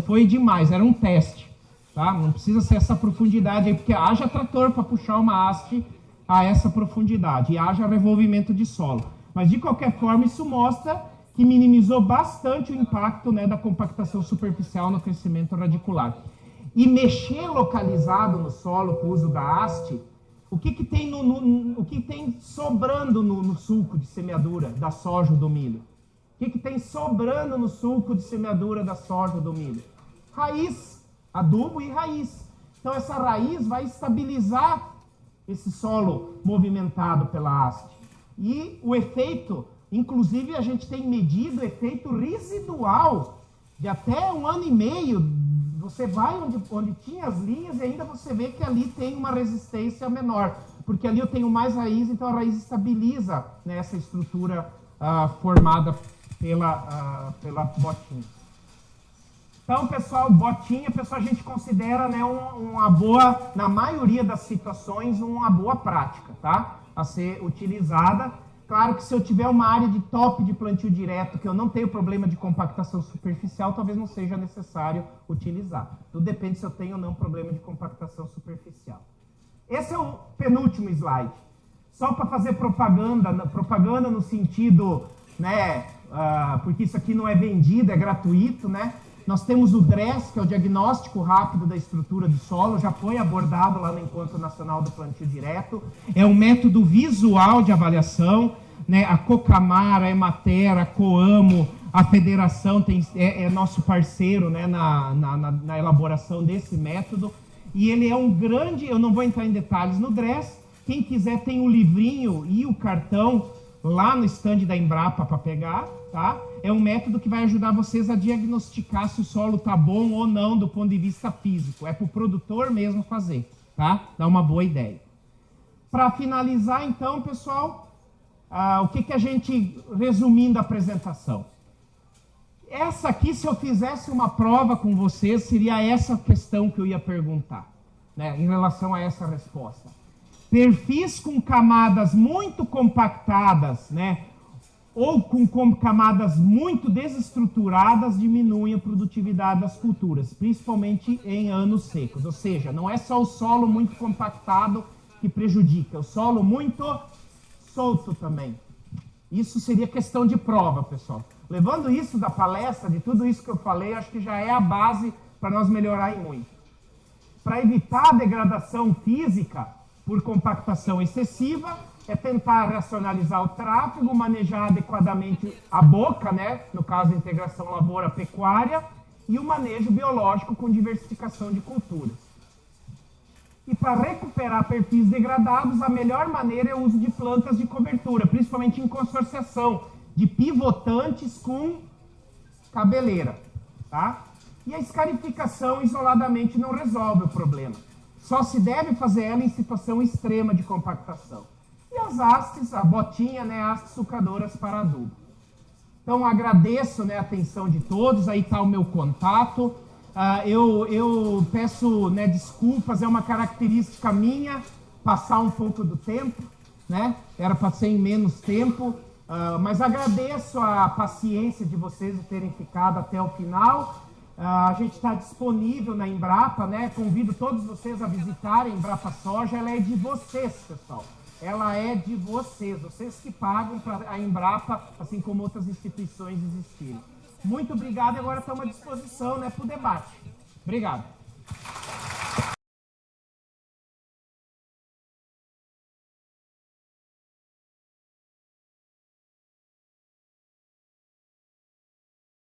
Foi demais, era um teste, tá? Não precisa ser essa profundidade aí, porque haja trator para puxar uma haste a essa profundidade e haja revolvimento de solo. Mas, de qualquer forma, isso mostra que minimizou bastante o impacto, né, da compactação superficial no crescimento radicular. E mexer localizado no solo com o uso da haste, o que tem sobrando no sulco de semeadura da soja ou do milho? O que tem sobrando no sulco de semeadura da soja ou do milho? Raiz, adubo e raiz. Então essa raiz vai estabilizar esse solo movimentado pela haste. E o efeito, inclusive a gente tem medido o efeito residual de até 1 ano e meio, você vai onde tinha as linhas e ainda você vê que ali tem uma resistência menor, porque ali eu tenho mais raiz, então a raiz estabiliza, né, essa estrutura formada pela botinha. Então, pessoal, botinha, pessoal, a gente considera, né, uma boa, na maioria das situações, uma boa prática, tá? A ser utilizada. Claro que se eu tiver uma área de top de plantio direto, que eu não tenho problema de compactação superficial, talvez não seja necessário utilizar. Tudo depende se eu tenho ou não problema de compactação superficial. Esse é o penúltimo slide. Só para fazer propaganda no sentido, né, porque isso aqui não é vendido, é gratuito, né? Nós temos o DRESS, que é o diagnóstico rápido da estrutura do solo, já foi abordado lá no Encontro Nacional do Plantio Direto. É um método visual de avaliação, né? A Cocamar, a Emater, a Coamo, a Federação é nosso parceiro, né, na elaboração desse método. E ele é um grande, eu não vou entrar em detalhes no DRESS, quem quiser tem o livrinho e o cartão lá no stand da Embrapa para pegar, tá? É um método que vai ajudar vocês a diagnosticar se o solo tá bom ou não do ponto de vista físico. É para o produtor mesmo fazer, tá? Dá uma boa ideia. Para finalizar, então, pessoal, o que a gente, resumindo a apresentação. Essa aqui, se eu fizesse uma prova com vocês, seria essa questão que eu ia perguntar, né, em relação a essa resposta. Perfis com camadas muito compactadas, né, ou com camadas muito desestruturadas diminuem a produtividade das culturas, principalmente em anos secos. Ou seja, não é só o solo muito compactado que prejudica, é o solo muito solto também. Isso seria questão de prova, pessoal. Levando isso da palestra, de tudo isso que eu falei, acho que já é a base para nós melhorarem muito. Para evitar a degradação física por compactação excessiva, é tentar racionalizar o tráfego, manejar adequadamente a boca, né? No caso, a integração lavoura-pecuária, e o manejo biológico com diversificação de culturas. E para recuperar perfis degradados, a melhor maneira é o uso de plantas de cobertura, principalmente em consorciação, de pivotantes com cabeleira, tá? E a escarificação isoladamente não resolve o problema. Só se deve fazer ela em situação extrema de compactação. E as hastes, a botinha, né, hastes sucadoras para adubo. Então, agradeço, né, a atenção de todos, aí está o meu contato. Eu peço, né, desculpas, é uma característica minha passar um pouco do tempo, né? Era para ser em menos tempo, mas agradeço a paciência de vocês de terem ficado até o final. A gente está disponível na Embrapa, né? Convido todos vocês a visitarem a Embrapa Soja. Ela é de vocês, pessoal. Ela é de vocês que pagam para a Embrapa, assim como outras instituições existirem. Muito obrigado e agora estamos à disposição, né, para o debate. Obrigado.